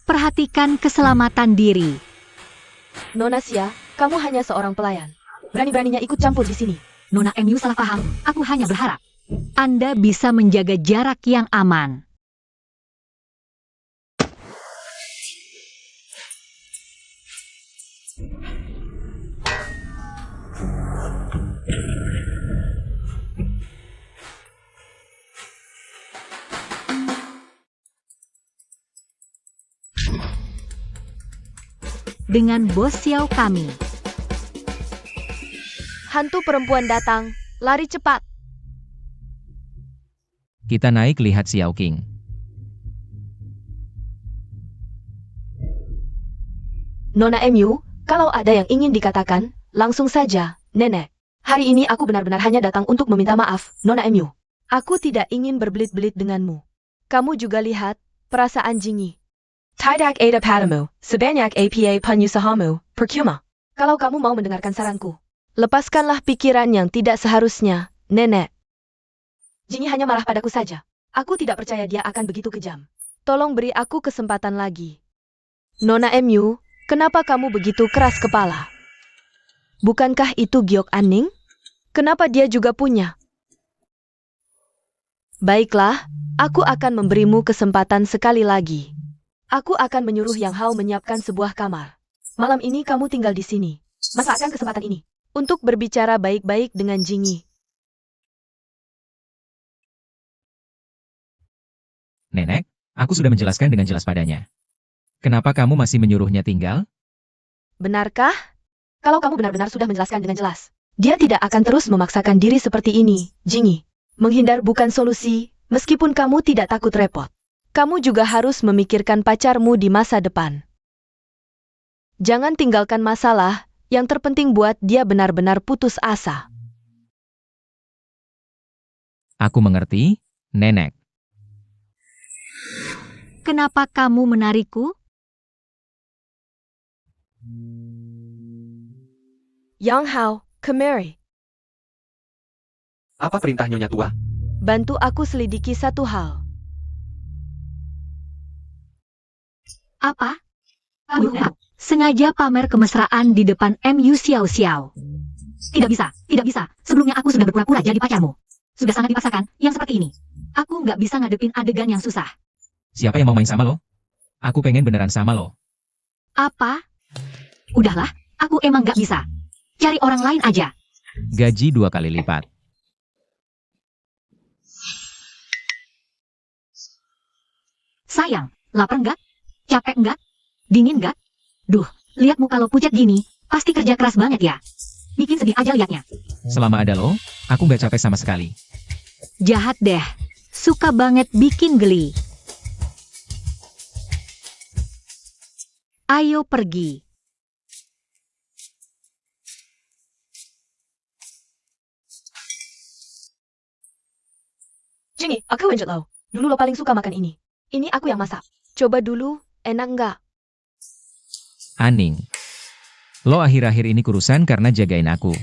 Perhatikan keselamatan diri. Nona Xia, kamu hanya seorang pelayan. Berani-beraninya ikut campur di sini. Nona MU salah paham. Aku hanya berharap Anda bisa menjaga jarak yang aman. Dengan Bos Xiao kami. Hantu perempuan datang, lari cepat. kita naik lihat Xiao King. Nona MU, kalau ada yang ingin dikatakan, langsung saja, nenek. Hari ini aku benar-benar hanya datang untuk meminta maaf, Nona MU. Aku tidak ingin berbelit-belit denganmu. Kamu juga lihat, perasaan Jingi. Tidak ada padamu, sebanyak apa penyusahamu, percuma. Kalau kamu mau mendengarkan saranku, lepaskanlah pikiran yang tidak seharusnya, nenek. Jingi hanya marah padaku saja. Aku tidak percaya dia akan begitu kejam. Tolong beri aku kesempatan lagi. Nona MU, kenapa kamu begitu keras kepala? Bukankah itu Giok Aning? Kenapa dia juga punya? Baiklah, aku akan memberimu kesempatan sekali lagi. Aku akan menyuruh Yang Hao menyiapkan sebuah kamar. Malam ini kamu tinggal di sini. Manfaatkan kesempatan ini untuk berbicara baik-baik dengan Jingyi. Nenek, aku sudah menjelaskan dengan jelas padanya. Kenapa kamu masih menyuruhnya tinggal? Benarkah? Kalau kamu benar-benar sudah menjelaskan dengan jelas, dia tidak akan terus memaksakan diri seperti ini, Jingyi. Menghindar bukan solusi, meskipun kamu tidak takut repot. Kamu juga harus memikirkan pacarmu di masa depan. Jangan tinggalkan masalah, yang terpenting buat dia benar-benar putus asa. Aku mengerti, Nenek. Kenapa kamu menarikku? Yang Hao, kemari. Apa perintah Nyonya Tua? Bantu aku selidiki satu hal. Apa? Kamu sengaja pamer kemesraan di depan MU Xiao Xiao. Tidak bisa, tidak bisa. Sebelumnya aku sudah berpura-pura jadi pacarmu. Sudah sangat dipaksakan, yang seperti ini. Aku nggak bisa ngadepin adegan yang susah. Siapa yang mau main sama lo? Aku pengen beneran sama lo. Apa? Udahlah, aku emang nggak bisa. Cari orang lain aja. Gaji 2 kali lipat. Sayang, lapar nggak? Capek nggak? Dingin nggak? Duh, lihat muka lo pucat gini, pasti kerja keras banget ya. Bikin sedih aja liatnya. Selama ada lo, aku nggak capek sama sekali. Jahat deh. Suka banget bikin geli. Ayo pergi. Jingyi, aku lanjut lo. Dulu lo paling suka makan ini. Ini aku yang masak. Coba dulu, enak nggak? Aning. Lo akhir-akhir ini kurusan karena jagain aku.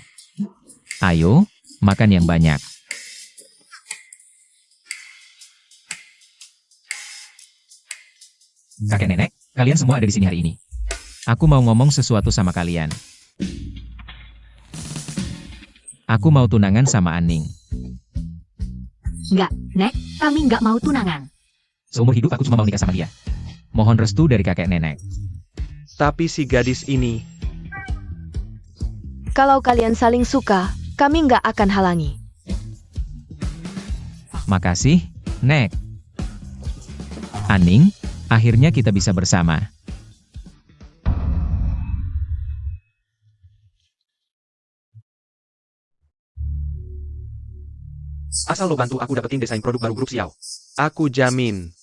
Ayo, makan yang banyak. Kakek nenek, kalian semua ada di sini hari ini. Aku mau ngomong sesuatu sama kalian. Aku mau tunangan sama Aning. Nggak, Nek, kami nggak mau tunangan. Seumur hidup aku cuma mau nikah sama dia. Mohon restu dari kakek nenek. Tapi si gadis ini, Kalau kalian saling suka, kami nggak akan halangi. Makasih, Nek. Aning, akhirnya kita bisa bersama. asal lo bantu aku dapetin desain produk baru grup Xiao. Aku jamin.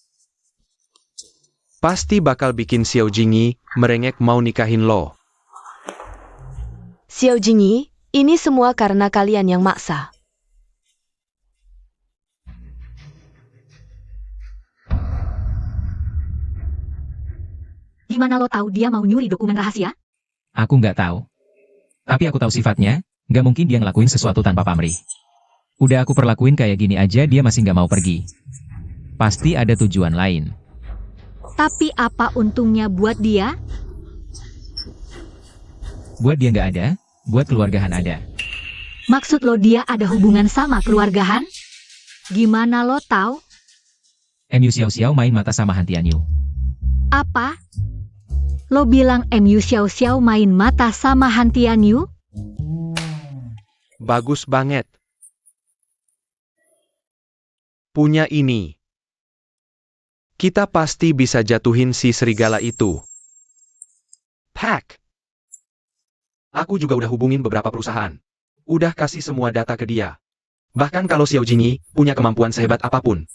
Pasti bakal bikin Xiao Jingyi merengek mau nikahin lo. Xiao Jingyi, ini semua karena kalian yang maksa. Gimana lo tahu dia mau nyuri dokumen rahasia? Aku nggak tahu. Tapi aku tahu sifatnya, nggak mungkin dia ngelakuin sesuatu tanpa pamrih. Udah aku perlakuin kayak gini aja dia masih nggak mau pergi. Pasti ada tujuan lain. Tapi apa untungnya buat dia? Buat dia nggak ada, buat keluargahan ada. Maksud lo dia ada hubungan sama keluargahan? Gimana lo tahu? MU Xiao Xiao main mata sama Han Tianyu. Apa? Lo bilang MU Xiao Xiao main mata sama Han Tianyu? Bagus banget. Punya ini. Kita pasti bisa jatuhin si serigala itu. Pack. Aku juga udah hubungin beberapa perusahaan. Udah kasih semua data ke dia. Bahkan kalau Xiao Jingyi punya kemampuan sehebat apapun,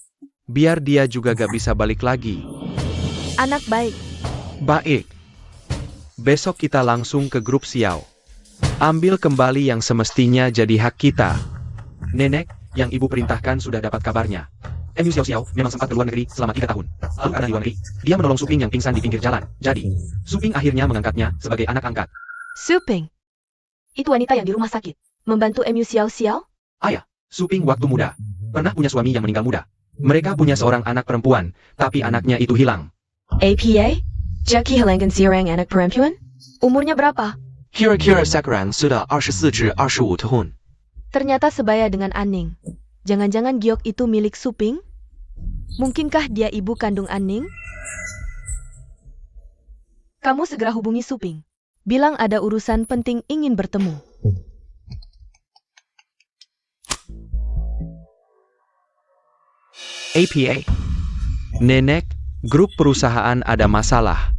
biar dia juga gak bisa balik lagi. Anak baik. Baik. Besok kita langsung ke grup Xiao. Ambil kembali yang semestinya jadi hak kita. Nenek, yang ibu perintahkan sudah dapat kabarnya. MU Xiao Xiao memang sempat ke luar negeri selama 3 tahun. Lalu karena di luar negeri, dia menolong Suping yang pingsan di pinggir jalan. Jadi, Suping akhirnya mengangkatnya sebagai anak angkat. Suping. Itu wanita yang di rumah sakit. Membantu MU Xiao Xiao? Suping waktu muda. Pernah punya suami yang meninggal muda. Mereka punya seorang anak perempuan, tapi anaknya itu hilang. APA? Jackie Helangan Sirang anak perempuan? Umurnya berapa? Kira-kira Sakaran sudah 24 至25 tahun. Ternyata sebaya dengan Aning. Jangan-jangan giok itu milik Suping? Mungkinkah dia ibu kandung Aning? Kamu segera hubungi Suping. Bilang ada urusan penting ingin bertemu. APA. Nenek, grup perusahaan ada masalah.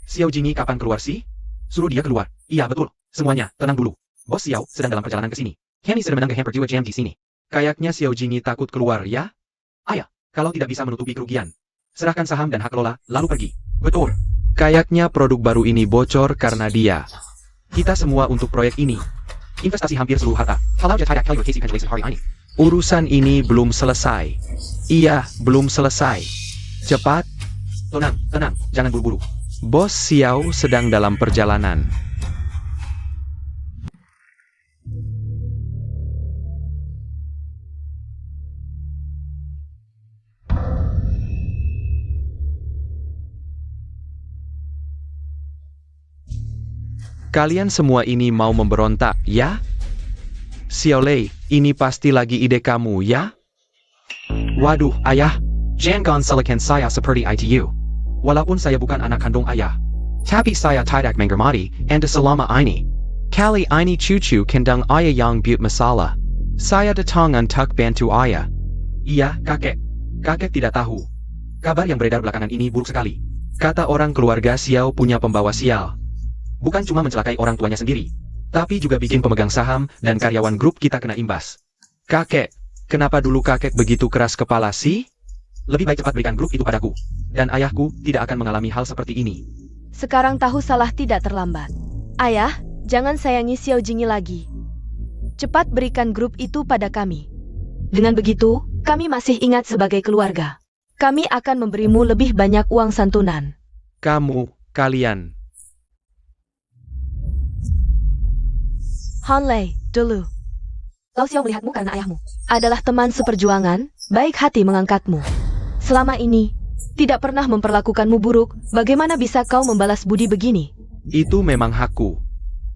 Xiao Jingyi kapan keluar sih? Suruh dia keluar. Iya betul. Semuanya, tenang dulu. Bos Xiao sedang dalam perjalanan ke sini. Kami sedang menangga hamper 2 jam di sini. Kayaknya Xiao Jingyi takut keluar ya? Ayah, kalau tidak bisa menutupi kerugian, serahkan saham dan hak kelola, lalu pergi. Betul. Kayaknya produk baru ini bocor karena dia. Kita semua untuk proyek ini. Investasi hampir seluruh harta. Urusan ini belum selesai. Iya, belum selesai. Cepat. Tenang, tenang, jangan buru-buru. Bos Xiao sedang dalam perjalanan. Kalian semua ini mau memberontak, ya? Xiao Lei, ini pasti lagi ide kamu, ya? Waduh, ayah. Jangan salahkan saya seperti ITU. Walaupun saya bukan anak kandung ayah. Tapi saya tidak menghormati Anda selama ini. Kali ini cucu kandung ayah yang buat masalah. Saya datang untuk bantu ayah. Iya, kakek. Kakek tidak tahu. Kabar yang beredar belakangan ini buruk sekali. Kata orang keluarga Xiao punya pembawa sial. Bukan cuma mencelakai orang tuanya sendiri, tapi juga bikin pemegang saham dan karyawan grup kita kena imbas. Kakek, kenapa dulu kakek begitu keras kepala sih? Lebih baik cepat berikan grup itu padaku, dan ayahku tidak akan mengalami hal seperti ini. Sekarang tahu salah tidak terlambat. Ayah, jangan sayangi Xiao Jingyi lagi. Cepat berikan grup itu pada kami. Dengan begitu, kami masih ingat sebagai keluarga. Kami akan memberimu lebih banyak uang santunan. Kalian. Han Lei, dulu. Lao Xiao melihatmu karena ayahmu adalah teman seperjuangan, baik hati mengangkatmu. Selama ini, tidak pernah memperlakukanmu buruk, bagaimana bisa kau membalas budi begini? Itu memang hakku.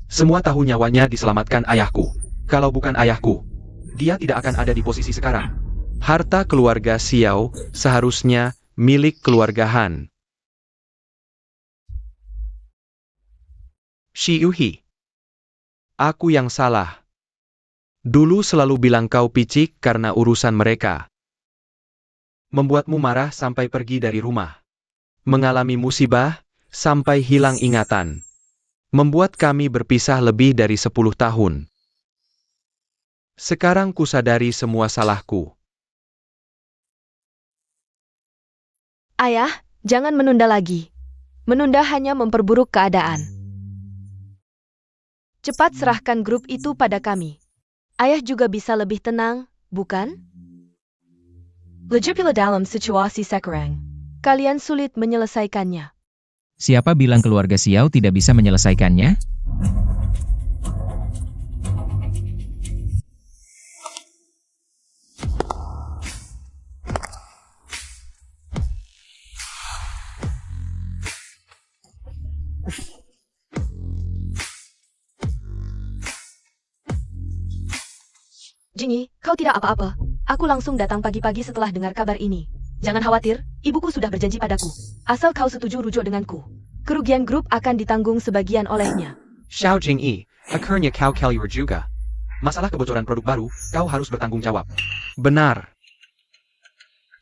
Semua tahu nyawanya diselamatkan ayahku. Kalau bukan ayahku, dia tidak akan ada di posisi sekarang. Harta keluarga Xiao seharusnya milik keluarga Han. Shi Yuhi. Aku yang salah. Dulu selalu bilang kau picik karena urusan mereka. Membuatmu marah sampai pergi dari rumah. Mengalami musibah sampai hilang ingatan. Membuat kami berpisah lebih dari 10 tahun. Sekarang kusadari semua salahku. Ayah, jangan menunda lagi. Menunda hanya memperburuk keadaan. Cepat serahkan grup itu pada kami. Ayah juga bisa lebih tenang, bukan? Lagipula dalam situasi sekarang, kalian sulit menyelesaikannya. Siapa bilang keluarga Xiao tidak bisa menyelesaikannya? Jingyi, kau tidak apa-apa. Aku langsung datang pagi-pagi setelah dengar kabar ini. Jangan khawatir, ibuku sudah berjanji padaku. Asal kau setuju rujuk denganku, kerugian grup akan ditanggung sebagian olehnya. Xiao Jingyi, akhirnya kau keluar juga. Masalah kebocoran produk baru, kau harus bertanggung jawab. Benar.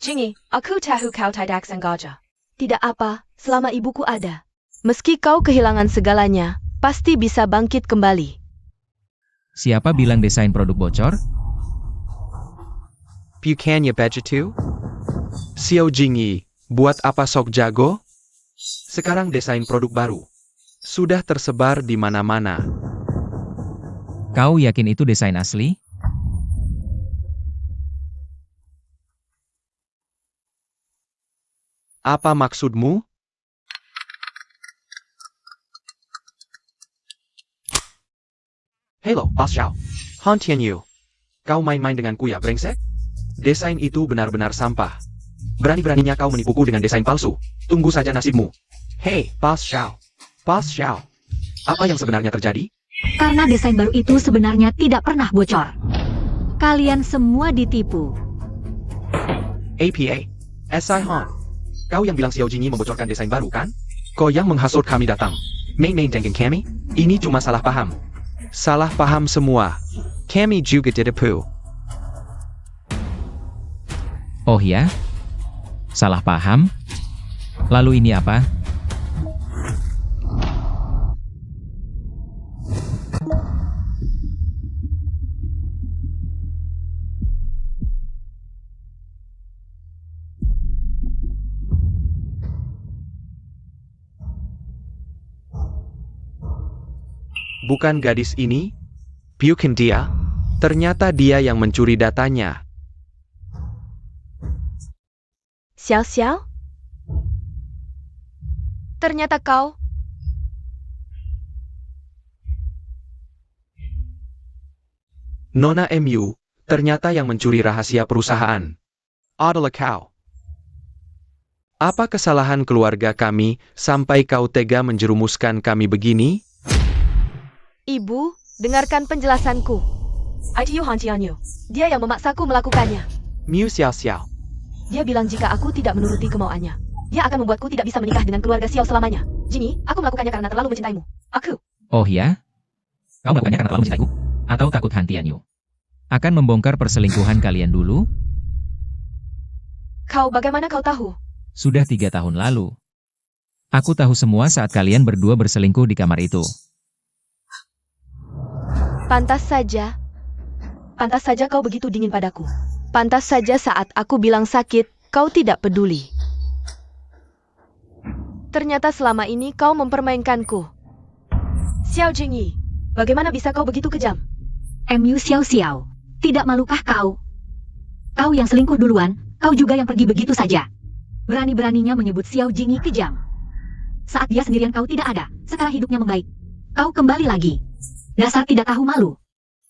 Jingyi, aku tahu kau tidak sengaja. Tidak apa, selama ibuku ada. Meski kau kehilangan segalanya, pasti bisa bangkit kembali. Siapa bilang desain produk bocor? Bukannya begitu? Xiao Jingyi, buat apa sok jago? Sekarang desain produk baru. Sudah tersebar di mana-mana. Kau yakin itu desain asli? Apa maksudmu? Hello, Bos Xiao. Hantian Yu. Kau main-main denganku ya, brengsek? Desain itu benar-benar sampah. Berani-beraninya kau menipuku dengan desain palsu. Tunggu saja nasibmu. Hei, Bos Xiao. Bos Xiao. Apa yang sebenarnya terjadi? Karena desain baru itu sebenarnya tidak pernah bocor. Kalian semua ditipu. APA. SI Han. Kau yang bilang Xiao Jingyi membocorkan desain baru, kan? Kau yang menghasut kami datang. Main-main dengan kami? Ini cuma salah paham. Salah paham semua. Kami juga ditipu. Oh ya? Salah paham? Lalu ini apa? Bukan gadis ini? Bukan dia? Ternyata dia yang mencuri datanya. Xiao Xiao? Ternyata kau. Nona MU, ternyata yang mencuri rahasia perusahaan adalah kau. Apa kesalahan keluarga kami sampai kau tega menjerumuskan kami begini? Ibu, dengarkan penjelasanku. ITU Hantianyu. Dia yang memaksaku melakukannya. Miu Xiao Xiao. Dia bilang jika aku tidak menuruti kemauannya, dia akan membuatku tidak bisa menikah dengan keluarga Xiao selamanya. Jingyi, aku melakukannya karena terlalu mencintaimu. Aku. Oh ya? Kau melakukannya karena terlalu mencintaiku? Atau takut Hantianyu? Akan membongkar perselingkuhan kalian dulu? Kau bagaimana kau tahu? Sudah 3 tahun lalu. Aku tahu semua saat kalian berdua berselingkuh di kamar itu. Pantas saja kau begitu dingin padaku. Pantas saja saat aku bilang sakit, kau tidak peduli. Ternyata selama ini kau mempermainkanku. Xiao Jingyi, bagaimana bisa kau begitu kejam? MU Xiao Xiao. Tidak malukah kau? Kau yang selingkuh duluan, kau juga yang pergi begitu saja. Berani-beraninya menyebut Xiao Jingyi kejam. Saat dia sendirian kau tidak ada, sekarang hidupnya membaik. Kau kembali lagi. Dasar tidak tahu malu.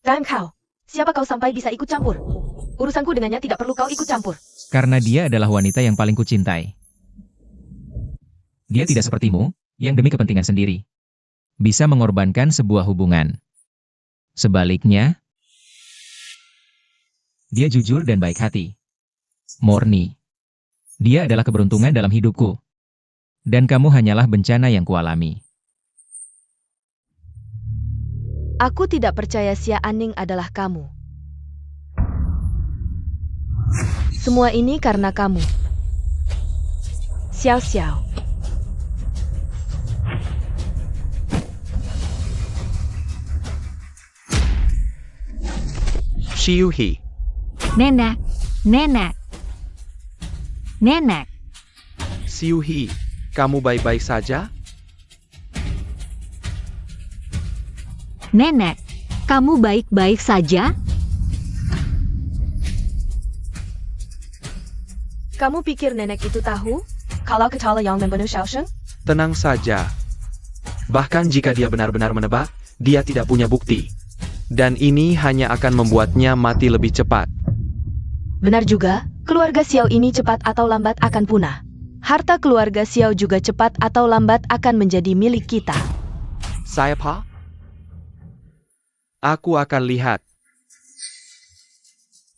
Dan kau, siapa kau sampai bisa ikut campur? Urusanku dengannya tidak perlu kau ikut campur. Karena dia adalah wanita yang paling kucintai. Dia tidak sepertimu, yang demi kepentingan sendiri bisa mengorbankan sebuah hubungan. Sebaliknya, dia jujur dan baik hati. Murni. Dia adalah keberuntungan dalam hidupku. Dan kamu hanyalah bencana yang kualami. Aku tidak percaya Xia Aning adalah kamu. Semua ini karena kamu. Xiao Xiao. Xiuhi, Nenek, nenek, nenek. Xiuhi, kamu baik-baik saja? Nenek, kamu baik-baik saja? Kamu pikir nenek itu tahu kalau Ketala yang membunuh Xiaosheng? Tenang saja. Bahkan jika dia benar-benar menebak, dia tidak punya bukti. Dan ini hanya akan membuatnya mati lebih cepat. Benar juga, keluarga Xiao ini cepat atau lambat akan punah. Harta keluarga Xiao juga cepat atau lambat akan menjadi milik kita. Siapa? Aku akan lihat.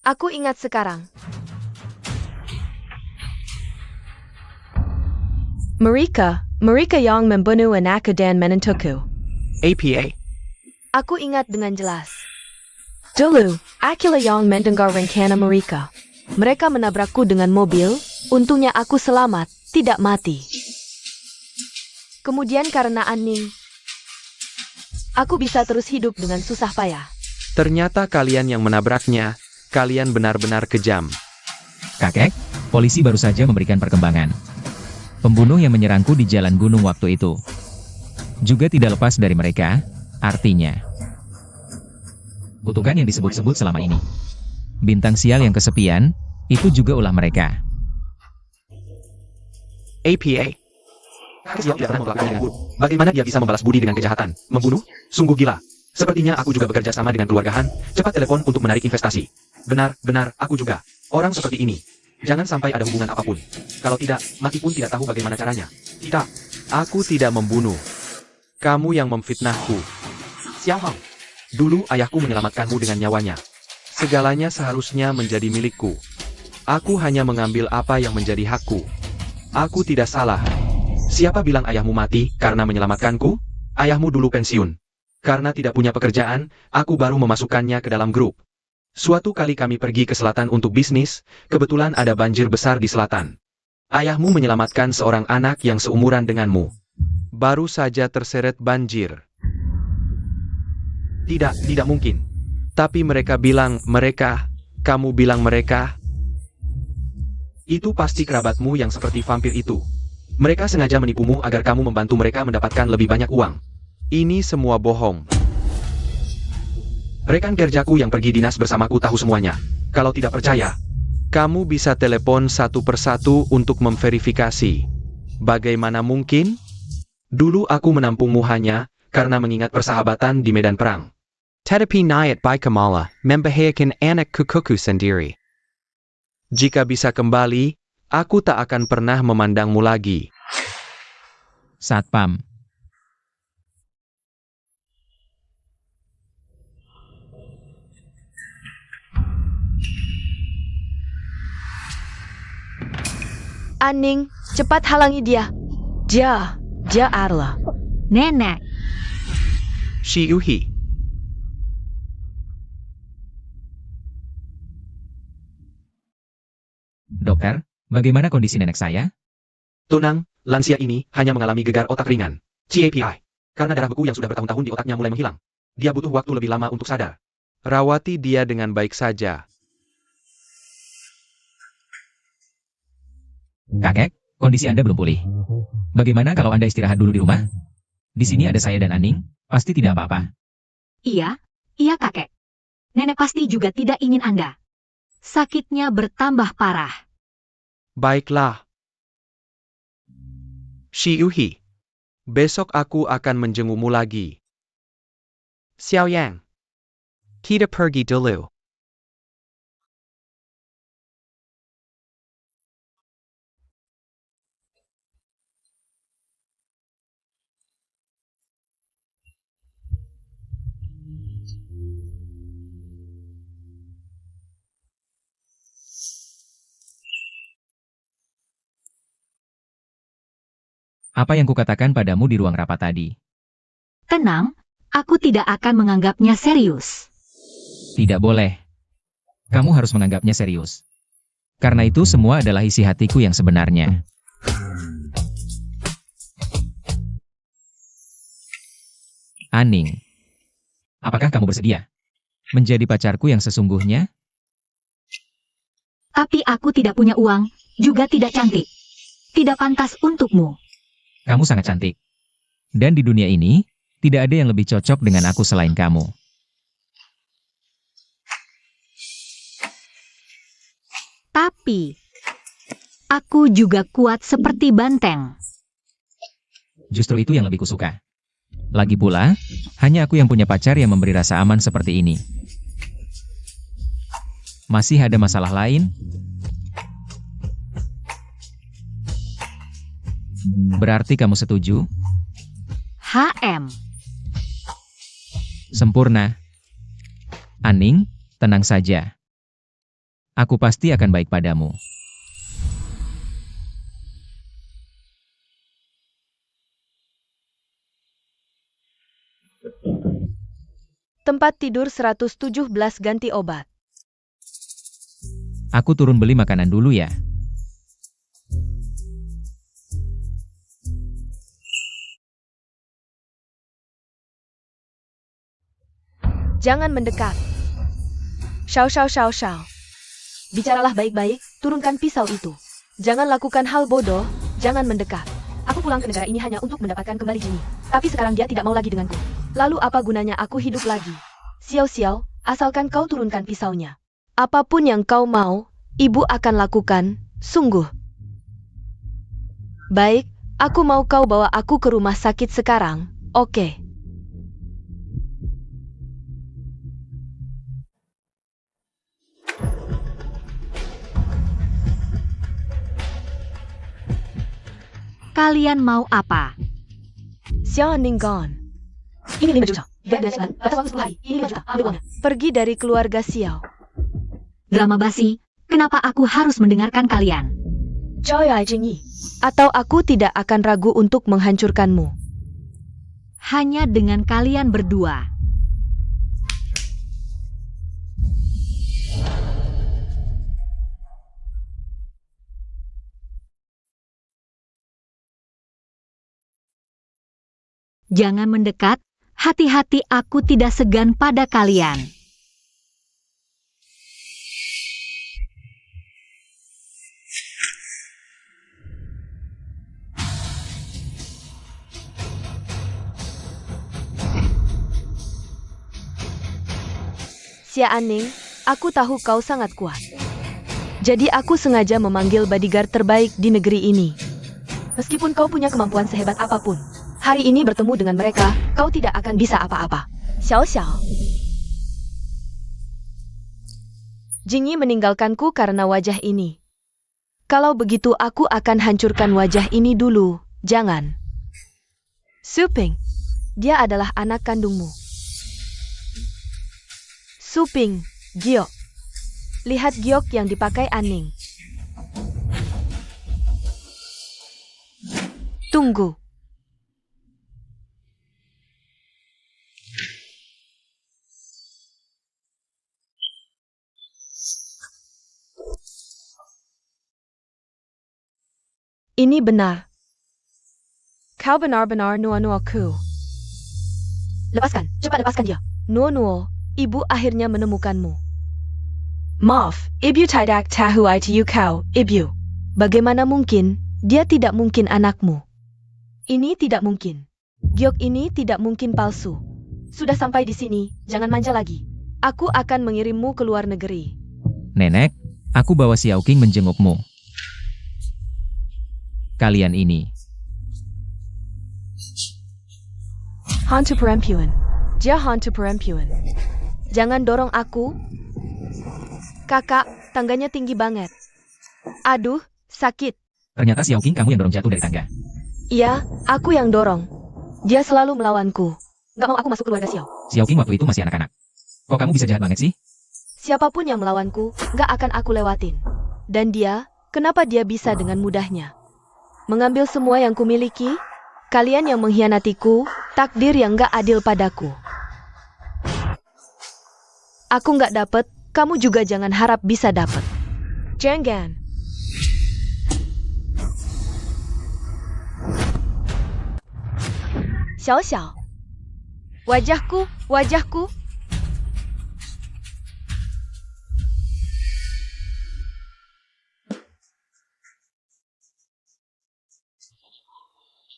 Aku ingat sekarang. Mereka yang membunuh anakku dan menentuku. APA. Aku ingat dengan jelas. Dulu, akulah yang mendengar rencana mereka. Mereka menabrakku dengan mobil, untungnya aku selamat, tidak mati. Kemudian karena Aning, aku bisa terus hidup dengan susah payah. Ternyata kalian yang menabraknya, kalian benar-benar kejam. Kakek, polisi baru saja memberikan perkembangan. Pembunuh yang menyerangku di jalan gunung waktu itu juga tidak lepas dari mereka, artinya kutukan yang disebut-sebut selama ini. Bintang sial yang kesepian, itu juga ulah mereka. APA. Xiao tidak pernah melakukan dengan buruk. Bagaimana dia bisa membalas budi dengan kejahatan? Membunuh? Sungguh gila. Sepertinya aku juga bekerja sama dengan keluarga Han. Cepat telepon untuk menarik investasi. Benar, aku juga. Orang seperti ini. Jangan sampai ada hubungan apapun. Kalau tidak, mati pun tidak tahu bagaimana caranya. Tidak. Aku tidak membunuh. Kamu yang memfitnahku. Xiao Hao. Dulu ayahku menyelamatkanmu dengan nyawanya. Segalanya seharusnya menjadi milikku. Aku hanya mengambil apa yang menjadi hakku. Aku tidak salah. Siapa bilang ayahmu mati karena menyelamatkanku? Ayahmu dulu pensiun. Karena tidak punya pekerjaan, aku baru memasukkannya ke dalam grup. Suatu kali kami pergi ke selatan untuk bisnis, kebetulan ada banjir besar di selatan. Ayahmu menyelamatkan seorang anak yang seumuran denganmu. Baru saja terseret banjir. Tidak mungkin. Tapi mereka bilang mereka, kamu bilang mereka. Itu pasti kerabatmu yang seperti vampir itu. Mereka sengaja menipumu agar kamu membantu mereka mendapatkan lebih banyak uang. Ini semua bohong. Rekan kerjaku yang pergi dinas bersamaku tahu semuanya. Kalau tidak percaya, kamu bisa telepon satu persatu untuk memverifikasi. Bagaimana mungkin? Dulu aku menampungmu hanya karena mengingat persahabatan di medan perang. Tetapi niat baik Kamala membahayakan anak kukuku sendiri. Jika bisa kembali, aku tak akan pernah memandangmu lagi. Satpam. Aning, cepat halangi dia. Dia adalah. Nenek, Shi Yuhi. Dokter, bagaimana kondisi nenek saya? Tenang, lansia ini hanya mengalami gegar otak ringan. CAPI. Karena darah beku yang sudah bertahun-tahun di otaknya mulai menghilang. Dia butuh waktu lebih lama untuk sadar. Rawati dia dengan baik saja. Kakek, kondisi Anda belum pulih. Bagaimana kalau Anda istirahat dulu di rumah? Di sini ada saya dan Aning, pasti tidak apa-apa. iya kakek. Nenek pasti juga tidak ingin Anda. Sakitnya bertambah parah. Baiklah. Shi Yuhi. Besok aku akan menjengukmu lagi. Xiao Yang. Kita pergi dulu. Apa yang kukatakan padamu di ruang rapat tadi? Tenang, aku tidak akan menganggapnya serius. Tidak boleh. Kamu harus menganggapnya serius. Karena itu semua adalah isi hatiku yang sebenarnya. Aning, apakah kamu bersedia menjadi pacarku yang sesungguhnya? Tapi aku tidak punya uang, juga tidak cantik. Tidak pantas untukmu. Kamu sangat cantik. Dan di dunia ini, tidak ada yang lebih cocok dengan aku selain kamu. Tapi, aku juga kuat seperti banteng. Justru itu yang lebih kusuka. Lagi pula, hanya aku yang punya pacar yang memberi rasa aman seperti ini. Masih ada masalah lain? Berarti kamu setuju? HM. Sempurna. Aning, tenang saja. Aku pasti akan baik padamu. Tempat tidur 117 ganti obat. Aku turun beli makanan dulu ya. Jangan mendekat. Shao. Bicaralah baik-baik, turunkan pisau itu. Jangan lakukan hal bodoh, jangan mendekat. Aku pulang ke negara ini hanya untuk mendapatkan kembali Jimmy. Tapi sekarang dia tidak mau lagi denganku. Lalu apa gunanya aku hidup lagi? Xiao, asalkan kau turunkan pisaunya. Apapun yang kau mau, ibu akan lakukan, sungguh. Baik, aku mau kau bawa aku ke rumah sakit sekarang, oke? Kalian mau apa? Xiao Ninggon. Ini 5 juta. Batas waktu 10 hari. Ini 5 juta. Ambil uangnya. Pergi dari keluarga Xiao. Drama basi, kenapa aku harus mendengarkan kalian? Joy Jingyi. Atau aku tidak akan ragu untuk menghancurkanmu. Hanya dengan kalian berdua. Jangan mendekat, hati-hati aku tidak segan pada kalian. Xia Anning, aku tahu kau sangat kuat. Jadi aku sengaja memanggil bodyguard terbaik di negeri ini. Meskipun kau punya kemampuan sehebat apapun, hari ini bertemu dengan mereka, kau tidak akan bisa apa-apa. Xiao Xiao. Jingyi meninggalkanku karena wajah ini. Kalau begitu aku akan hancurkan wajah ini dulu, jangan. Su Ping, dia adalah anak kandungmu. Su Ping, giok. Lihat giok yang dipakai Anning. Tunggu. Ini benar. Kau benar-benar Nuo-Nuoku. Lepaskan, cepat lepaskan dia. Nuo-Nuo, ibu akhirnya menemukanmu. Maaf, ibu tidak tahu itu kau, ibu. Bagaimana mungkin, dia tidak mungkin anakmu. Ini tidak mungkin. Giok ini tidak mungkin palsu. Sudah sampai di sini, jangan manja lagi. Aku akan mengirimmu ke luar negeri. Nenek, aku bawa Xiao King menjengukmu. Kalian ini. Hantu perempuan. Dia hantu perempuan. Jangan dorong aku. Kakak, tangganya tinggi banget. Aduh, sakit. Ternyata Xiao King kamu yang dorong jatuh dari tangga. Iya, aku yang dorong. Dia selalu melawanku. Gak mau aku masuk keluarga Xiao. Xiao King waktu itu masih anak-anak. Kok kamu bisa jahat banget sih? Siapapun yang melawanku, gak akan aku lewatin. Dan dia, kenapa dia bisa dengan mudahnya? Mengambil semua yang kumiliki? Kalian yang mengkhianatiku, takdir yang gak adil padaku. Aku gak dapet, kamu juga jangan harap bisa dapet. Jangan. Xiao Xiao. Wajahku, wajahku.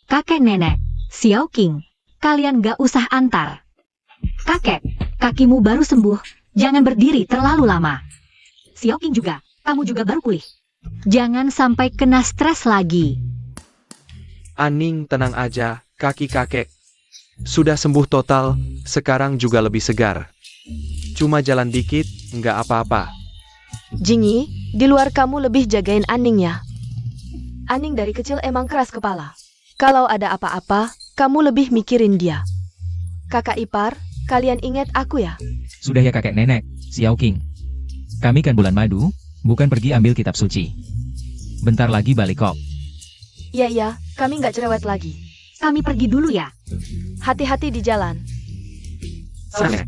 Kakek nenek, Xiao King, kalian gak usah antar. Kakek, kakimu baru sembuh, jangan berdiri terlalu lama. Xiao King juga, kamu juga baru pulih. Jangan sampai kena stres lagi. Anning, tenang aja, kaki kakek. Sudah sembuh total, sekarang juga lebih segar. Cuma jalan dikit, nggak apa-apa. Jingyi, di luar kamu lebih jagain Anning ya. Anning dari kecil emang keras kepala. Kalau ada apa-apa, kamu lebih mikirin dia. Kakak ipar, kalian ingat aku ya? Sudah ya kakek nenek, Xiao King. Kami kan bulan madu, bukan pergi ambil kitab suci. Bentar lagi balik kok. Iya, kami nggak cerewet lagi. Kami pergi dulu ya. Hati-hati di jalan. Sana.